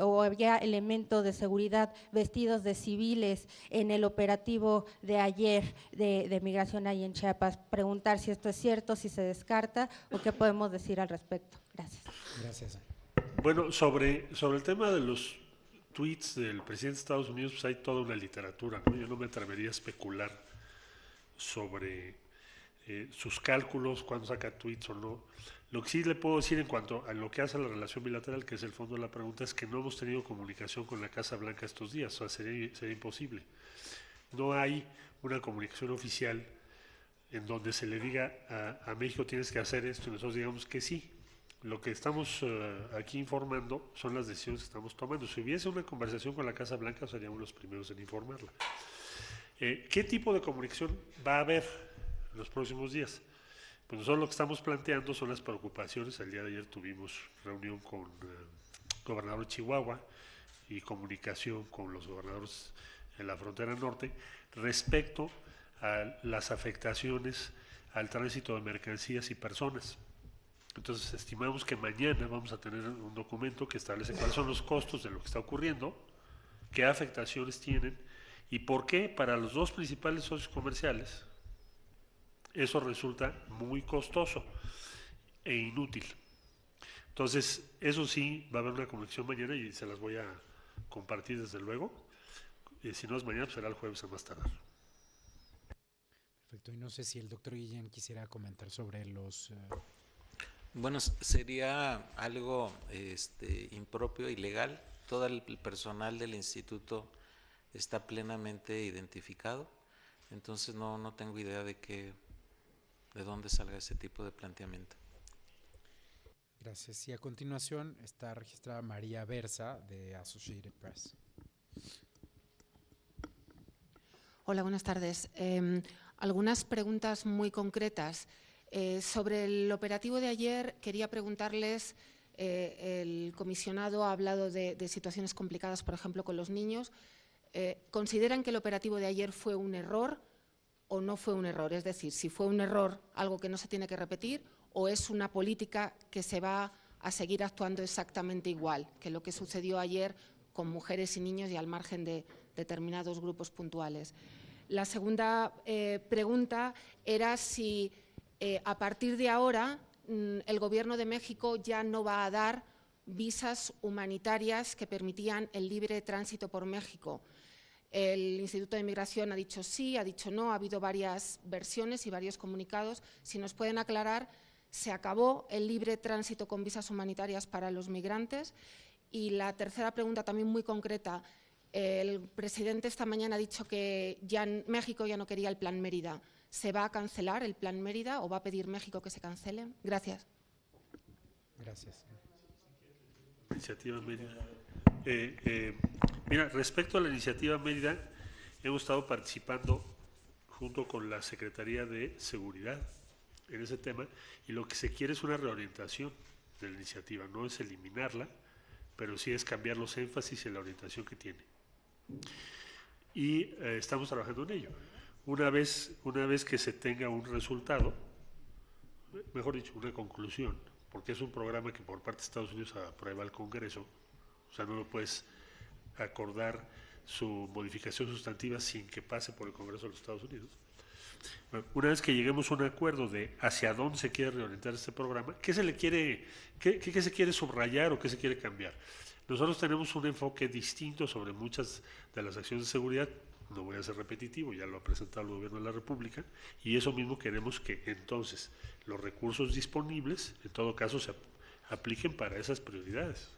o había elementos de seguridad vestidos de civiles en el operativo de ayer de migración ahí en Chiapas. Preguntar si esto es cierto, si se descarta o qué podemos decir al respecto. Gracias. Gracias. Bueno, sobre el tema de los tweets del presidente de Estados Unidos, pues hay toda una literatura, ¿no? Yo no me atrevería a especular sobre sus cálculos, cuándo saca tweets o no. Lo que sí le puedo decir en cuanto a lo que hace la relación bilateral, que es el fondo de la pregunta, es que no hemos tenido comunicación con la Casa Blanca estos días, o sea, sería imposible. No hay una comunicación oficial en donde se le diga a México tienes que hacer esto y nosotros digamos que sí. Lo que estamos aquí informando son las decisiones que estamos tomando. Si hubiese una conversación con la Casa Blanca, seríamos los primeros en informarla. ¿Qué tipo de comunicación va a haber en los próximos días? Pues nosotros lo que estamos planteando son las preocupaciones. El día de ayer tuvimos reunión con el gobernador de Chihuahua y comunicación con los gobernadores en la frontera norte respecto a las afectaciones al tránsito de mercancías y personas. Entonces estimamos que mañana vamos a tener un documento que establece cuáles son los costos de lo que está ocurriendo, qué afectaciones tienen y por qué para los dos principales socios comerciales eso resulta muy costoso e inútil. Entonces, eso sí, va a haber una comunicación mañana y se las voy a compartir desde luego. Si no es mañana, pues será el jueves a más tardar. Perfecto. Y no sé si el doctor Guillén quisiera comentar sobre los… Bueno, sería algo impropio, ilegal. Todo el personal del instituto está plenamente identificado, entonces no tengo idea de dónde salga ese tipo de planteamiento. Gracias. Y a continuación está registrada María Versa de Associated Press. Hola, buenas tardes. Algunas preguntas muy concretas. Sobre el operativo de ayer, quería preguntarles, el comisionado ha hablado de situaciones complicadas, por ejemplo, con los niños. ¿Consideran que el operativo de ayer fue un error o no fue un error? Es decir, si fue un error, algo que no se tiene que repetir, o es una política que se va a seguir actuando exactamente igual que lo que sucedió ayer con mujeres y niños y al margen de determinados grupos puntuales. La segunda pregunta era si a partir de ahora el Gobierno de México ya no va a dar visas humanitarias que permitían el libre tránsito por México. El Instituto de Migración ha dicho sí, ha dicho no, ha habido varias versiones y varios comunicados. Si nos pueden aclarar, ¿se acabó el libre tránsito con visas humanitarias para los migrantes? Y la tercera pregunta, también muy concreta, el presidente esta mañana ha dicho que ya México ya no quería el Plan Mérida. ¿Se va a cancelar el Plan Mérida o va a pedir México que se cancele? Gracias. Gracias. Iniciativa Mérida. Mira, respecto a la iniciativa Mérida, hemos estado participando junto con la Secretaría de Seguridad en ese tema, y lo que se quiere es una reorientación de la iniciativa, no es eliminarla, pero sí es cambiar los énfasis en la orientación que tiene. Y estamos trabajando en ello. Una vez que se tenga un resultado, mejor dicho, una conclusión, porque es un programa que por parte de Estados Unidos aprueba el Congreso, o sea, no lo puedes acordar su modificación sustantiva sin que pase por el Congreso de los Estados Unidos. Bueno, una vez que lleguemos a un acuerdo de hacia dónde se quiere reorientar este programa, ¿qué se le quiere, qué se quiere subrayar o qué se quiere cambiar? Nosotros tenemos un enfoque distinto sobre muchas de las acciones de seguridad. No voy a ser repetitivo, ya lo ha presentado el Gobierno de la República, y eso mismo queremos que entonces los recursos disponibles, en todo caso, se apliquen para esas prioridades.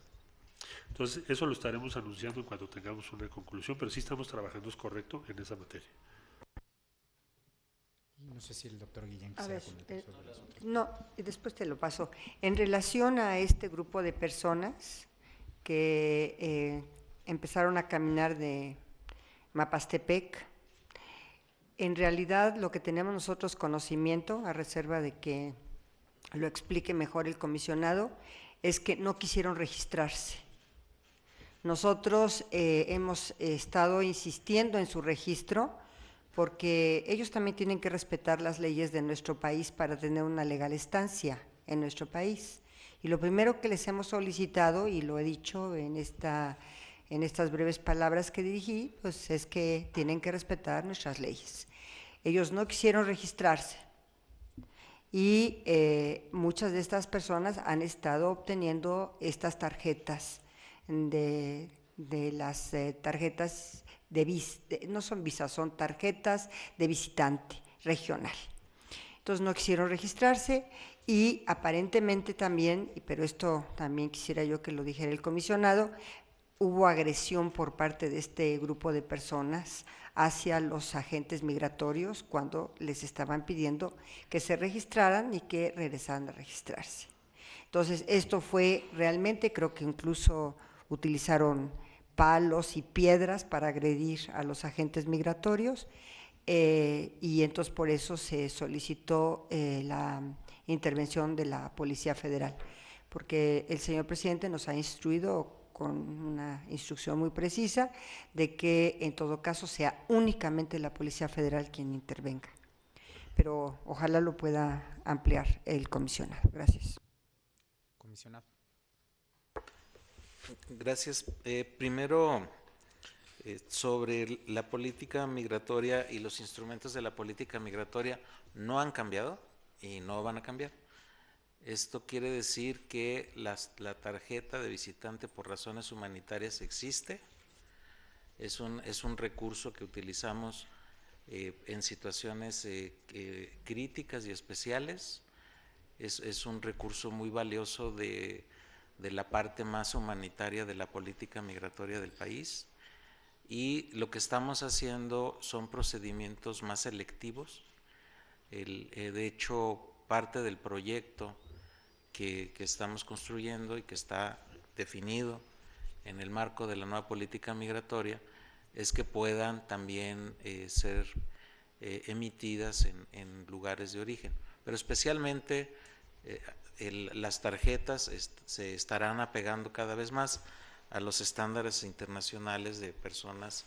Entonces, eso lo estaremos anunciando en cuanto tengamos una conclusión, pero sí estamos trabajando, es correcto, en esa materia. No sé si el doctor Guillén quisiera comentar sobre eso. No, después te lo paso. En relación a este grupo de personas que empezaron a caminar de Mapastepec, en realidad lo que tenemos nosotros conocimiento, a reserva de que lo explique mejor el comisionado, es que no quisieron registrarse. Nosotros hemos estado insistiendo en su registro porque ellos también tienen que respetar las leyes de nuestro país para tener una legal estancia en nuestro país. Y lo primero que les hemos solicitado, y lo he dicho en estas breves palabras que dirigí, pues es que tienen que respetar nuestras leyes. Ellos no quisieron registrarse y muchas de estas personas han estado obteniendo estas tarjetas de las tarjetas no son visas, son tarjetas de visitante regional. Entonces no quisieron registrarse y aparentemente también, pero esto también quisiera yo que lo dijera el comisionado, hubo agresión por parte de este grupo de personas hacia los agentes migratorios cuando les estaban pidiendo que se registraran y que regresaran a registrarse. Entonces, esto fue realmente, creo que incluso utilizaron palos y piedras para agredir a los agentes migratorios y entonces por eso se solicitó la intervención de la Policía Federal, porque el señor presidente nos ha instruido con una instrucción muy precisa de que en todo caso sea únicamente la Policía Federal quien intervenga. Pero ojalá lo pueda ampliar el comisionado. Gracias. Comisionado. Gracias. Primero, sobre la política migratoria y los instrumentos de la política migratoria no han cambiado y no van a cambiar. Esto quiere decir que la tarjeta de visitante por razones humanitarias existe, es un recurso que utilizamos en situaciones críticas y especiales, es un recurso muy valioso de la parte más humanitaria de la política migratoria del país, y lo que estamos haciendo son procedimientos más selectivos. De hecho, parte del proyecto que estamos construyendo y que está definido en el marco de la nueva política migratoria es que puedan también ser emitidas en lugares de origen, pero especialmente las tarjetas se estarán apegando cada vez más a los estándares internacionales de personas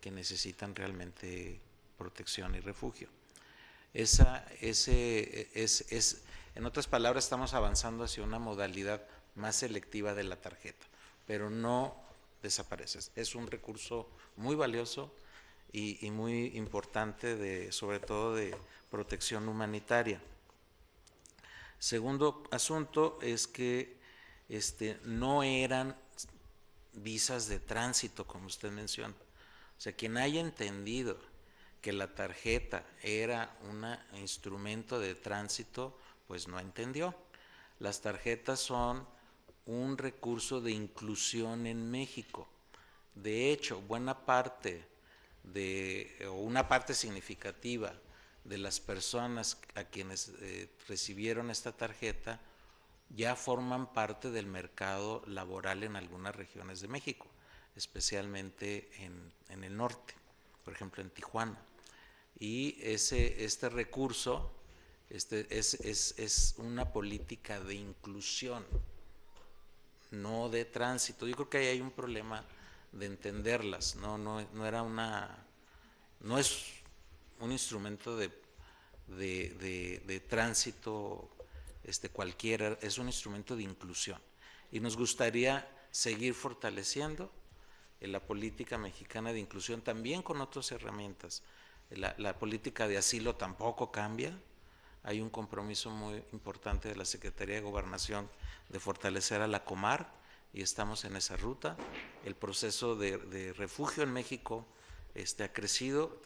que necesitan realmente protección y refugio. En otras palabras, estamos avanzando hacia una modalidad más selectiva de la tarjeta, pero no desaparece. Es un recurso muy valioso y muy importante, sobre todo de protección humanitaria. Segundo asunto es que no eran visas de tránsito, como usted menciona. O sea, quien haya entendido que la tarjeta era un instrumento de tránsito, pues no entendió. Las tarjetas son un recurso de inclusión en México. De hecho, una parte significativa de las personas a quienes recibieron esta tarjeta ya forman parte del mercado laboral en algunas regiones de México, especialmente en el norte, por ejemplo en Tijuana. Y este recurso es una política de inclusión, no de tránsito. Yo creo que ahí hay un problema de entenderlas, no es un instrumento de tránsito cualquiera, es un instrumento de inclusión. Y nos gustaría seguir fortaleciendo la política mexicana de inclusión también con otras herramientas. La política de asilo tampoco cambia. Hay un compromiso muy importante de la Secretaría de Gobernación de fortalecer a la Comar y estamos en esa ruta. El proceso de refugio en México ha crecido,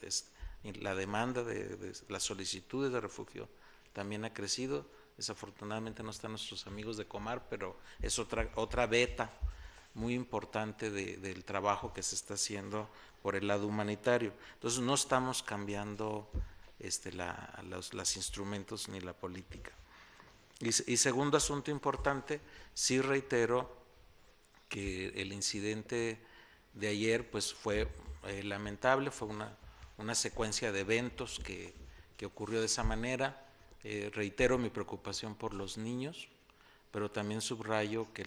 la demanda de las solicitudes de refugio también ha crecido. Desafortunadamente no están nuestros amigos de Comar, pero es otra beta muy importante del trabajo que se está haciendo por el lado humanitario. Entonces no estamos cambiando los instrumentos ni la política. Y segundo asunto importante, sí reitero que el incidente de ayer pues fue lamentable, fue una secuencia de eventos que ocurrió de esa manera. Reitero mi preocupación por los niños, pero también subrayo que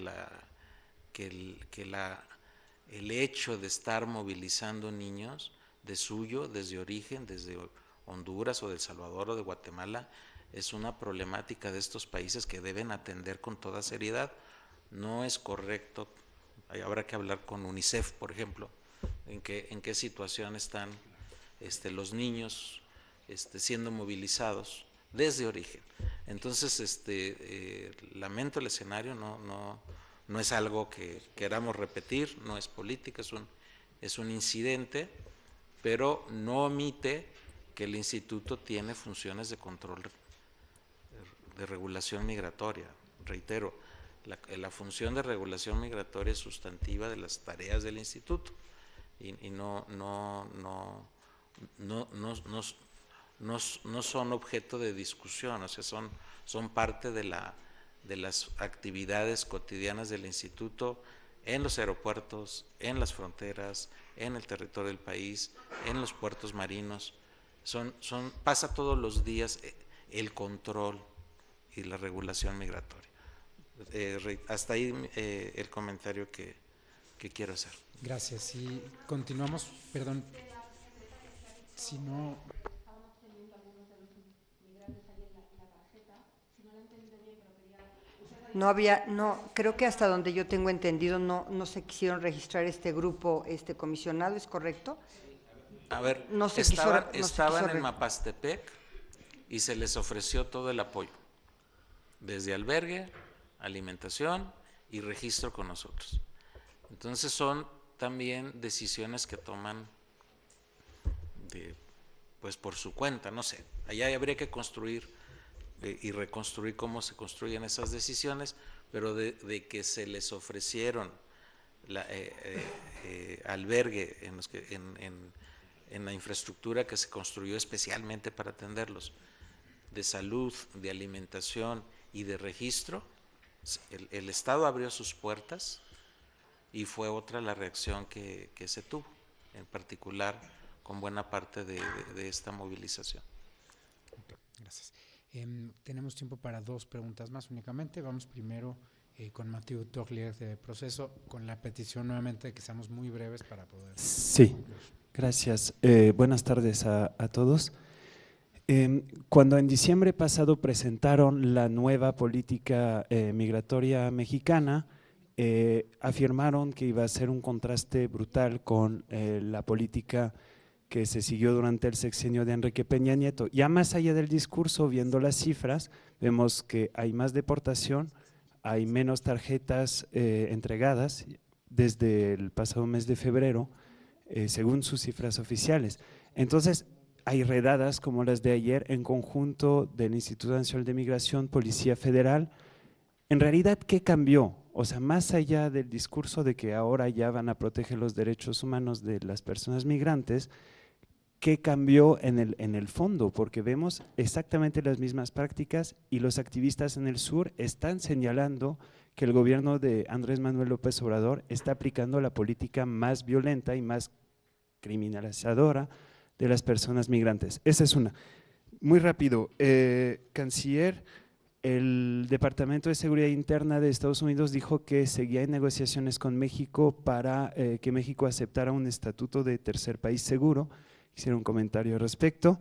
el hecho de estar movilizando niños desde origen, desde Honduras o de El Salvador o de Guatemala, es una problemática de estos países que deben atender con toda seriedad. No es correcto, habrá que hablar con UNICEF, por ejemplo, en qué situación están los niños siendo movilizados desde origen. Entonces, lamento el escenario, no es algo que queramos repetir, no es política, es un incidente, pero no omite que el instituto tiene funciones de control, de regulación migratoria. Reitero, la función de regulación migratoria es sustantiva de las tareas del instituto y no son objeto de discusión, o sea, son parte de las actividades cotidianas del instituto en los aeropuertos, en las fronteras, en el territorio del país, en los puertos marinos. Pasa todos los días el control y la regulación migratoria. Hasta ahí el comentario que quiero hacer. Gracias. Y continuamos, perdón, si no... Creo que hasta donde yo tengo entendido no se quisieron registrar este grupo, comisionado, ¿es correcto? A ver, estaban en Mapastepec y se les ofreció todo el apoyo, desde albergue, alimentación y registro con nosotros. Entonces son también decisiones que toman pues por su cuenta, no sé, allá habría que construir y reconstruir cómo se construyen esas decisiones, pero de que se les ofrecieron albergue en la infraestructura que se construyó especialmente para atenderlos, de salud, de alimentación y de registro. El Estado abrió sus puertas y fue otra la reacción que se tuvo, en particular con buena parte de esta movilización. Okay, gracias. Tenemos tiempo para 2 preguntas más únicamente. Vamos primero con Mathieu Toglier de Proceso, con la petición nuevamente de que seamos muy breves para poder… Sí, gracias. Buenas tardes a todos. Cuando en diciembre pasado presentaron la nueva política migratoria mexicana, afirmaron que iba a ser un contraste brutal con la política que se siguió durante el sexenio de Enrique Peña Nieto. Ya más allá del discurso, viendo las cifras, vemos que hay más deportación, hay menos tarjetas entregadas desde el pasado mes de febrero, según sus cifras oficiales. Entonces, hay redadas como las de ayer en conjunto del Instituto Nacional de Migración, Policía Federal. En realidad, ¿qué cambió? O sea, más allá del discurso de que ahora ya van a proteger los derechos humanos de las personas migrantes, ¿qué cambió en el fondo? Porque vemos exactamente las mismas prácticas y los activistas en el sur están señalando que el gobierno de Andrés Manuel López Obrador está aplicando la política más violenta y más criminalizadora de las personas migrantes. Esa es una. Muy rápido, canciller, el Departamento de Seguridad Interna de Estados Unidos dijo que seguía en negociaciones con México para que México aceptara un estatuto de tercer país seguro. Hicieron un comentario al respecto.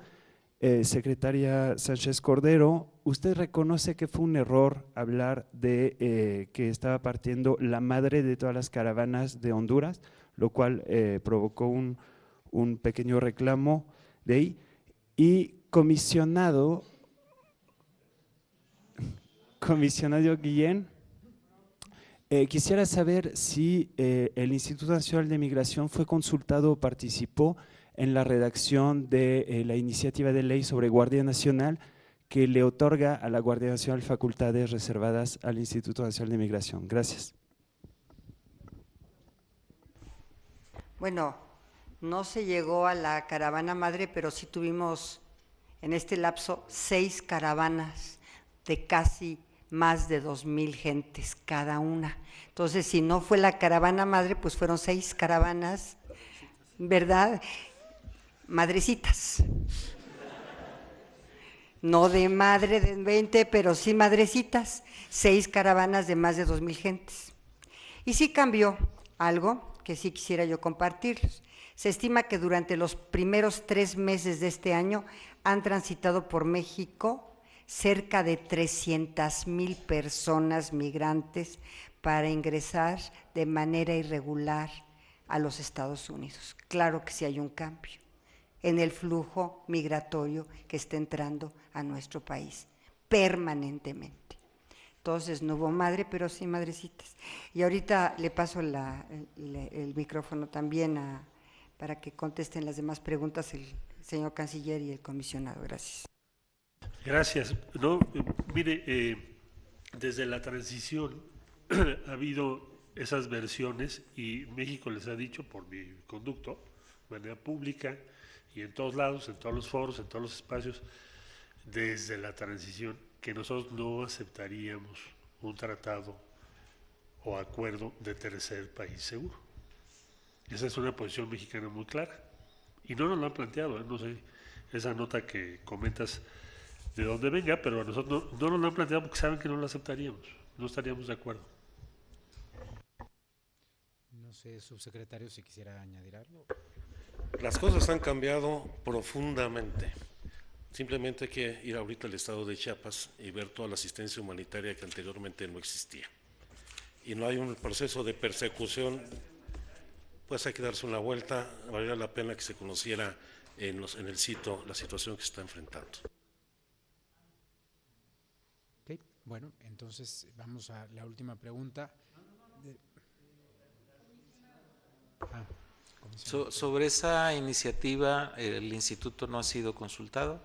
Secretaria Sánchez Cordero, ¿usted reconoce que fue un error hablar de que estaba partiendo la madre de todas las caravanas de Honduras, lo cual provocó un pequeño reclamo de ahí? Y comisionado Guillén, quisiera saber si el Instituto Nacional de Migración fue consultado o participó en la redacción de la iniciativa de ley sobre Guardia Nacional que le otorga a la Guardia Nacional facultades reservadas al Instituto Nacional de Migración. Gracias. Bueno, no se llegó a la caravana madre, pero sí tuvimos en este lapso 6 caravanas de casi más de 2,000 gentes cada una. Entonces, si no fue la caravana madre, pues fueron 6 caravanas, ¿verdad? Madrecitas. No de madre de 20, pero sí madrecitas. 6 caravanas de más de 2,000 gentes. Y sí cambió algo que sí quisiera yo compartirles. Se estima que durante los primeros 3 meses de este año han transitado por México cerca de 300,000 personas migrantes para ingresar de manera irregular a los Estados Unidos. Claro que sí hay un cambio en el flujo migratorio que está entrando a nuestro país permanentemente. Entonces no hubo madre, pero sí madrecitas. Y ahorita le paso el micrófono también para que contesten las demás preguntas el señor canciller y el comisionado. Gracias. Gracias. No, mire, desde la transición ha habido esas versiones y México les ha dicho por mi conducto, de manera pública y en todos lados, en todos los foros, en todos los espacios, desde la transición, que nosotros no aceptaríamos un tratado o acuerdo de tercer país seguro. Esa es una posición mexicana muy clara. Y no nos lo han planteado, no sé, esa nota que comentas de dónde venga, pero a nosotros no nos lo han planteado porque saben que no lo aceptaríamos, no estaríamos de acuerdo. No sé, subsecretario, si quisiera añadir algo. Las cosas han cambiado profundamente. Simplemente hay que ir ahorita al estado de Chiapas y ver toda la asistencia humanitaria que anteriormente no existía. Y no hay un proceso de persecución, pues hay que darse una vuelta, valdría la pena que se conociera en el sitio la situación que se está enfrentando. Ok, bueno, entonces vamos a la última pregunta. Sobre esa iniciativa, el instituto no ha sido consultado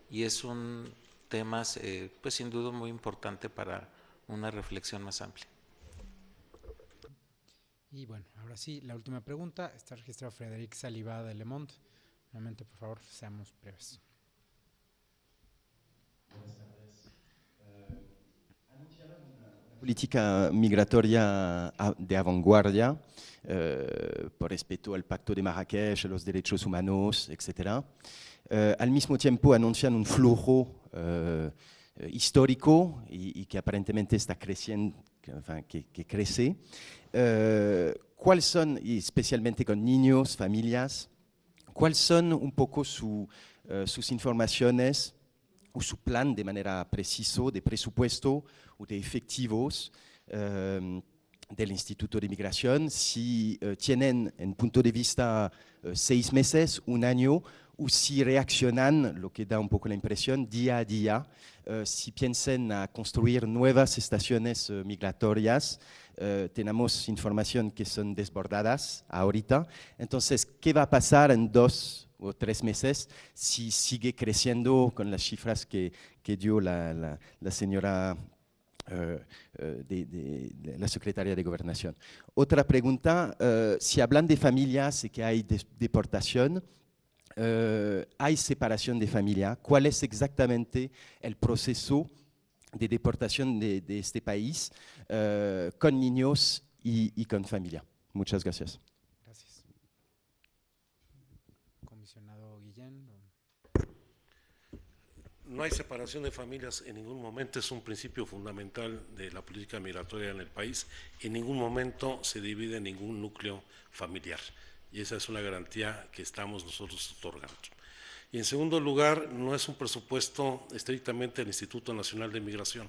y es un tema, pues sin duda muy importante para una reflexión más amplia. Y bueno, ahora sí, la última pregunta. Está registrado Frederic Salivada de Le Monde. Nuevamente, por favor, seamos breves. Buenas tardes. Anunciaron una política migratoria de vanguardia, por respeto al Pacto de Marrakech, a los derechos humanos, etc. Al mismo tiempo anuncian un flujo histórico y que aparentemente está creciendo, que crece. ¿Cuáles son, y especialmente con niños, familias, cuáles son un poco sus informaciones o su plan de manera preciso de presupuesto o de efectivos del Instituto de Migración, si tienen en punto de vista 6 meses, un año, o si reaccionan, lo que da un poco la impresión, día a día, si piensan a construir nuevas estaciones migratorias. Tenemos información que son desbordadas ahorita. Entonces, ¿qué va a pasar en 2 o 3 meses si sigue creciendo con las cifras que dio la señora de la secretaria de Gobernación? Otra pregunta, si hablan de familias y que hay deportación, hay separación de familia, ¿cuál es exactamente el proceso de deportación de este país con niños y con familia? Muchas gracias. Gracias. Comisionado Guillén. No hay separación de familias en ningún momento, es un principio fundamental de la política migratoria en el país. En ningún momento se divide ningún núcleo familiar y esa es una garantía que estamos nosotros otorgando. Y en segundo lugar, no es un presupuesto estrictamente del Instituto Nacional de Migración.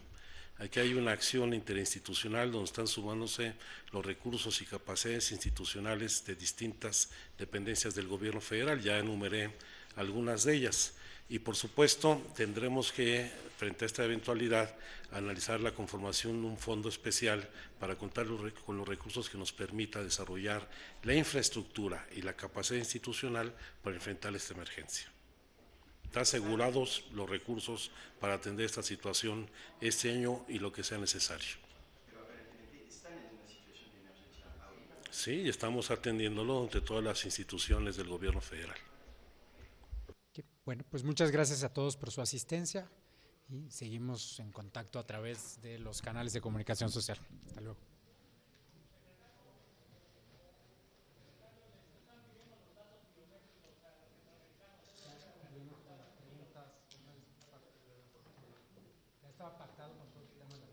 Aquí hay una acción interinstitucional donde están sumándose los recursos y capacidades institucionales de distintas dependencias del gobierno federal, ya enumeré algunas de ellas. Y por supuesto tendremos que, frente a esta eventualidad, analizar la conformación de un fondo especial para contar con los recursos que nos permita desarrollar la infraestructura y la capacidad institucional para enfrentar esta emergencia. Están asegurados los recursos para atender esta situación este año y lo que sea necesario. Pero aparentemente están en una situación de emergencia ahorita. Sí, estamos atendiéndolo entre todas las instituciones del gobierno federal. Bueno, pues muchas gracias a todos por su asistencia y seguimos en contacto a través de los canales de comunicación social. Hasta luego. Ya estaba pactado con todo el tema de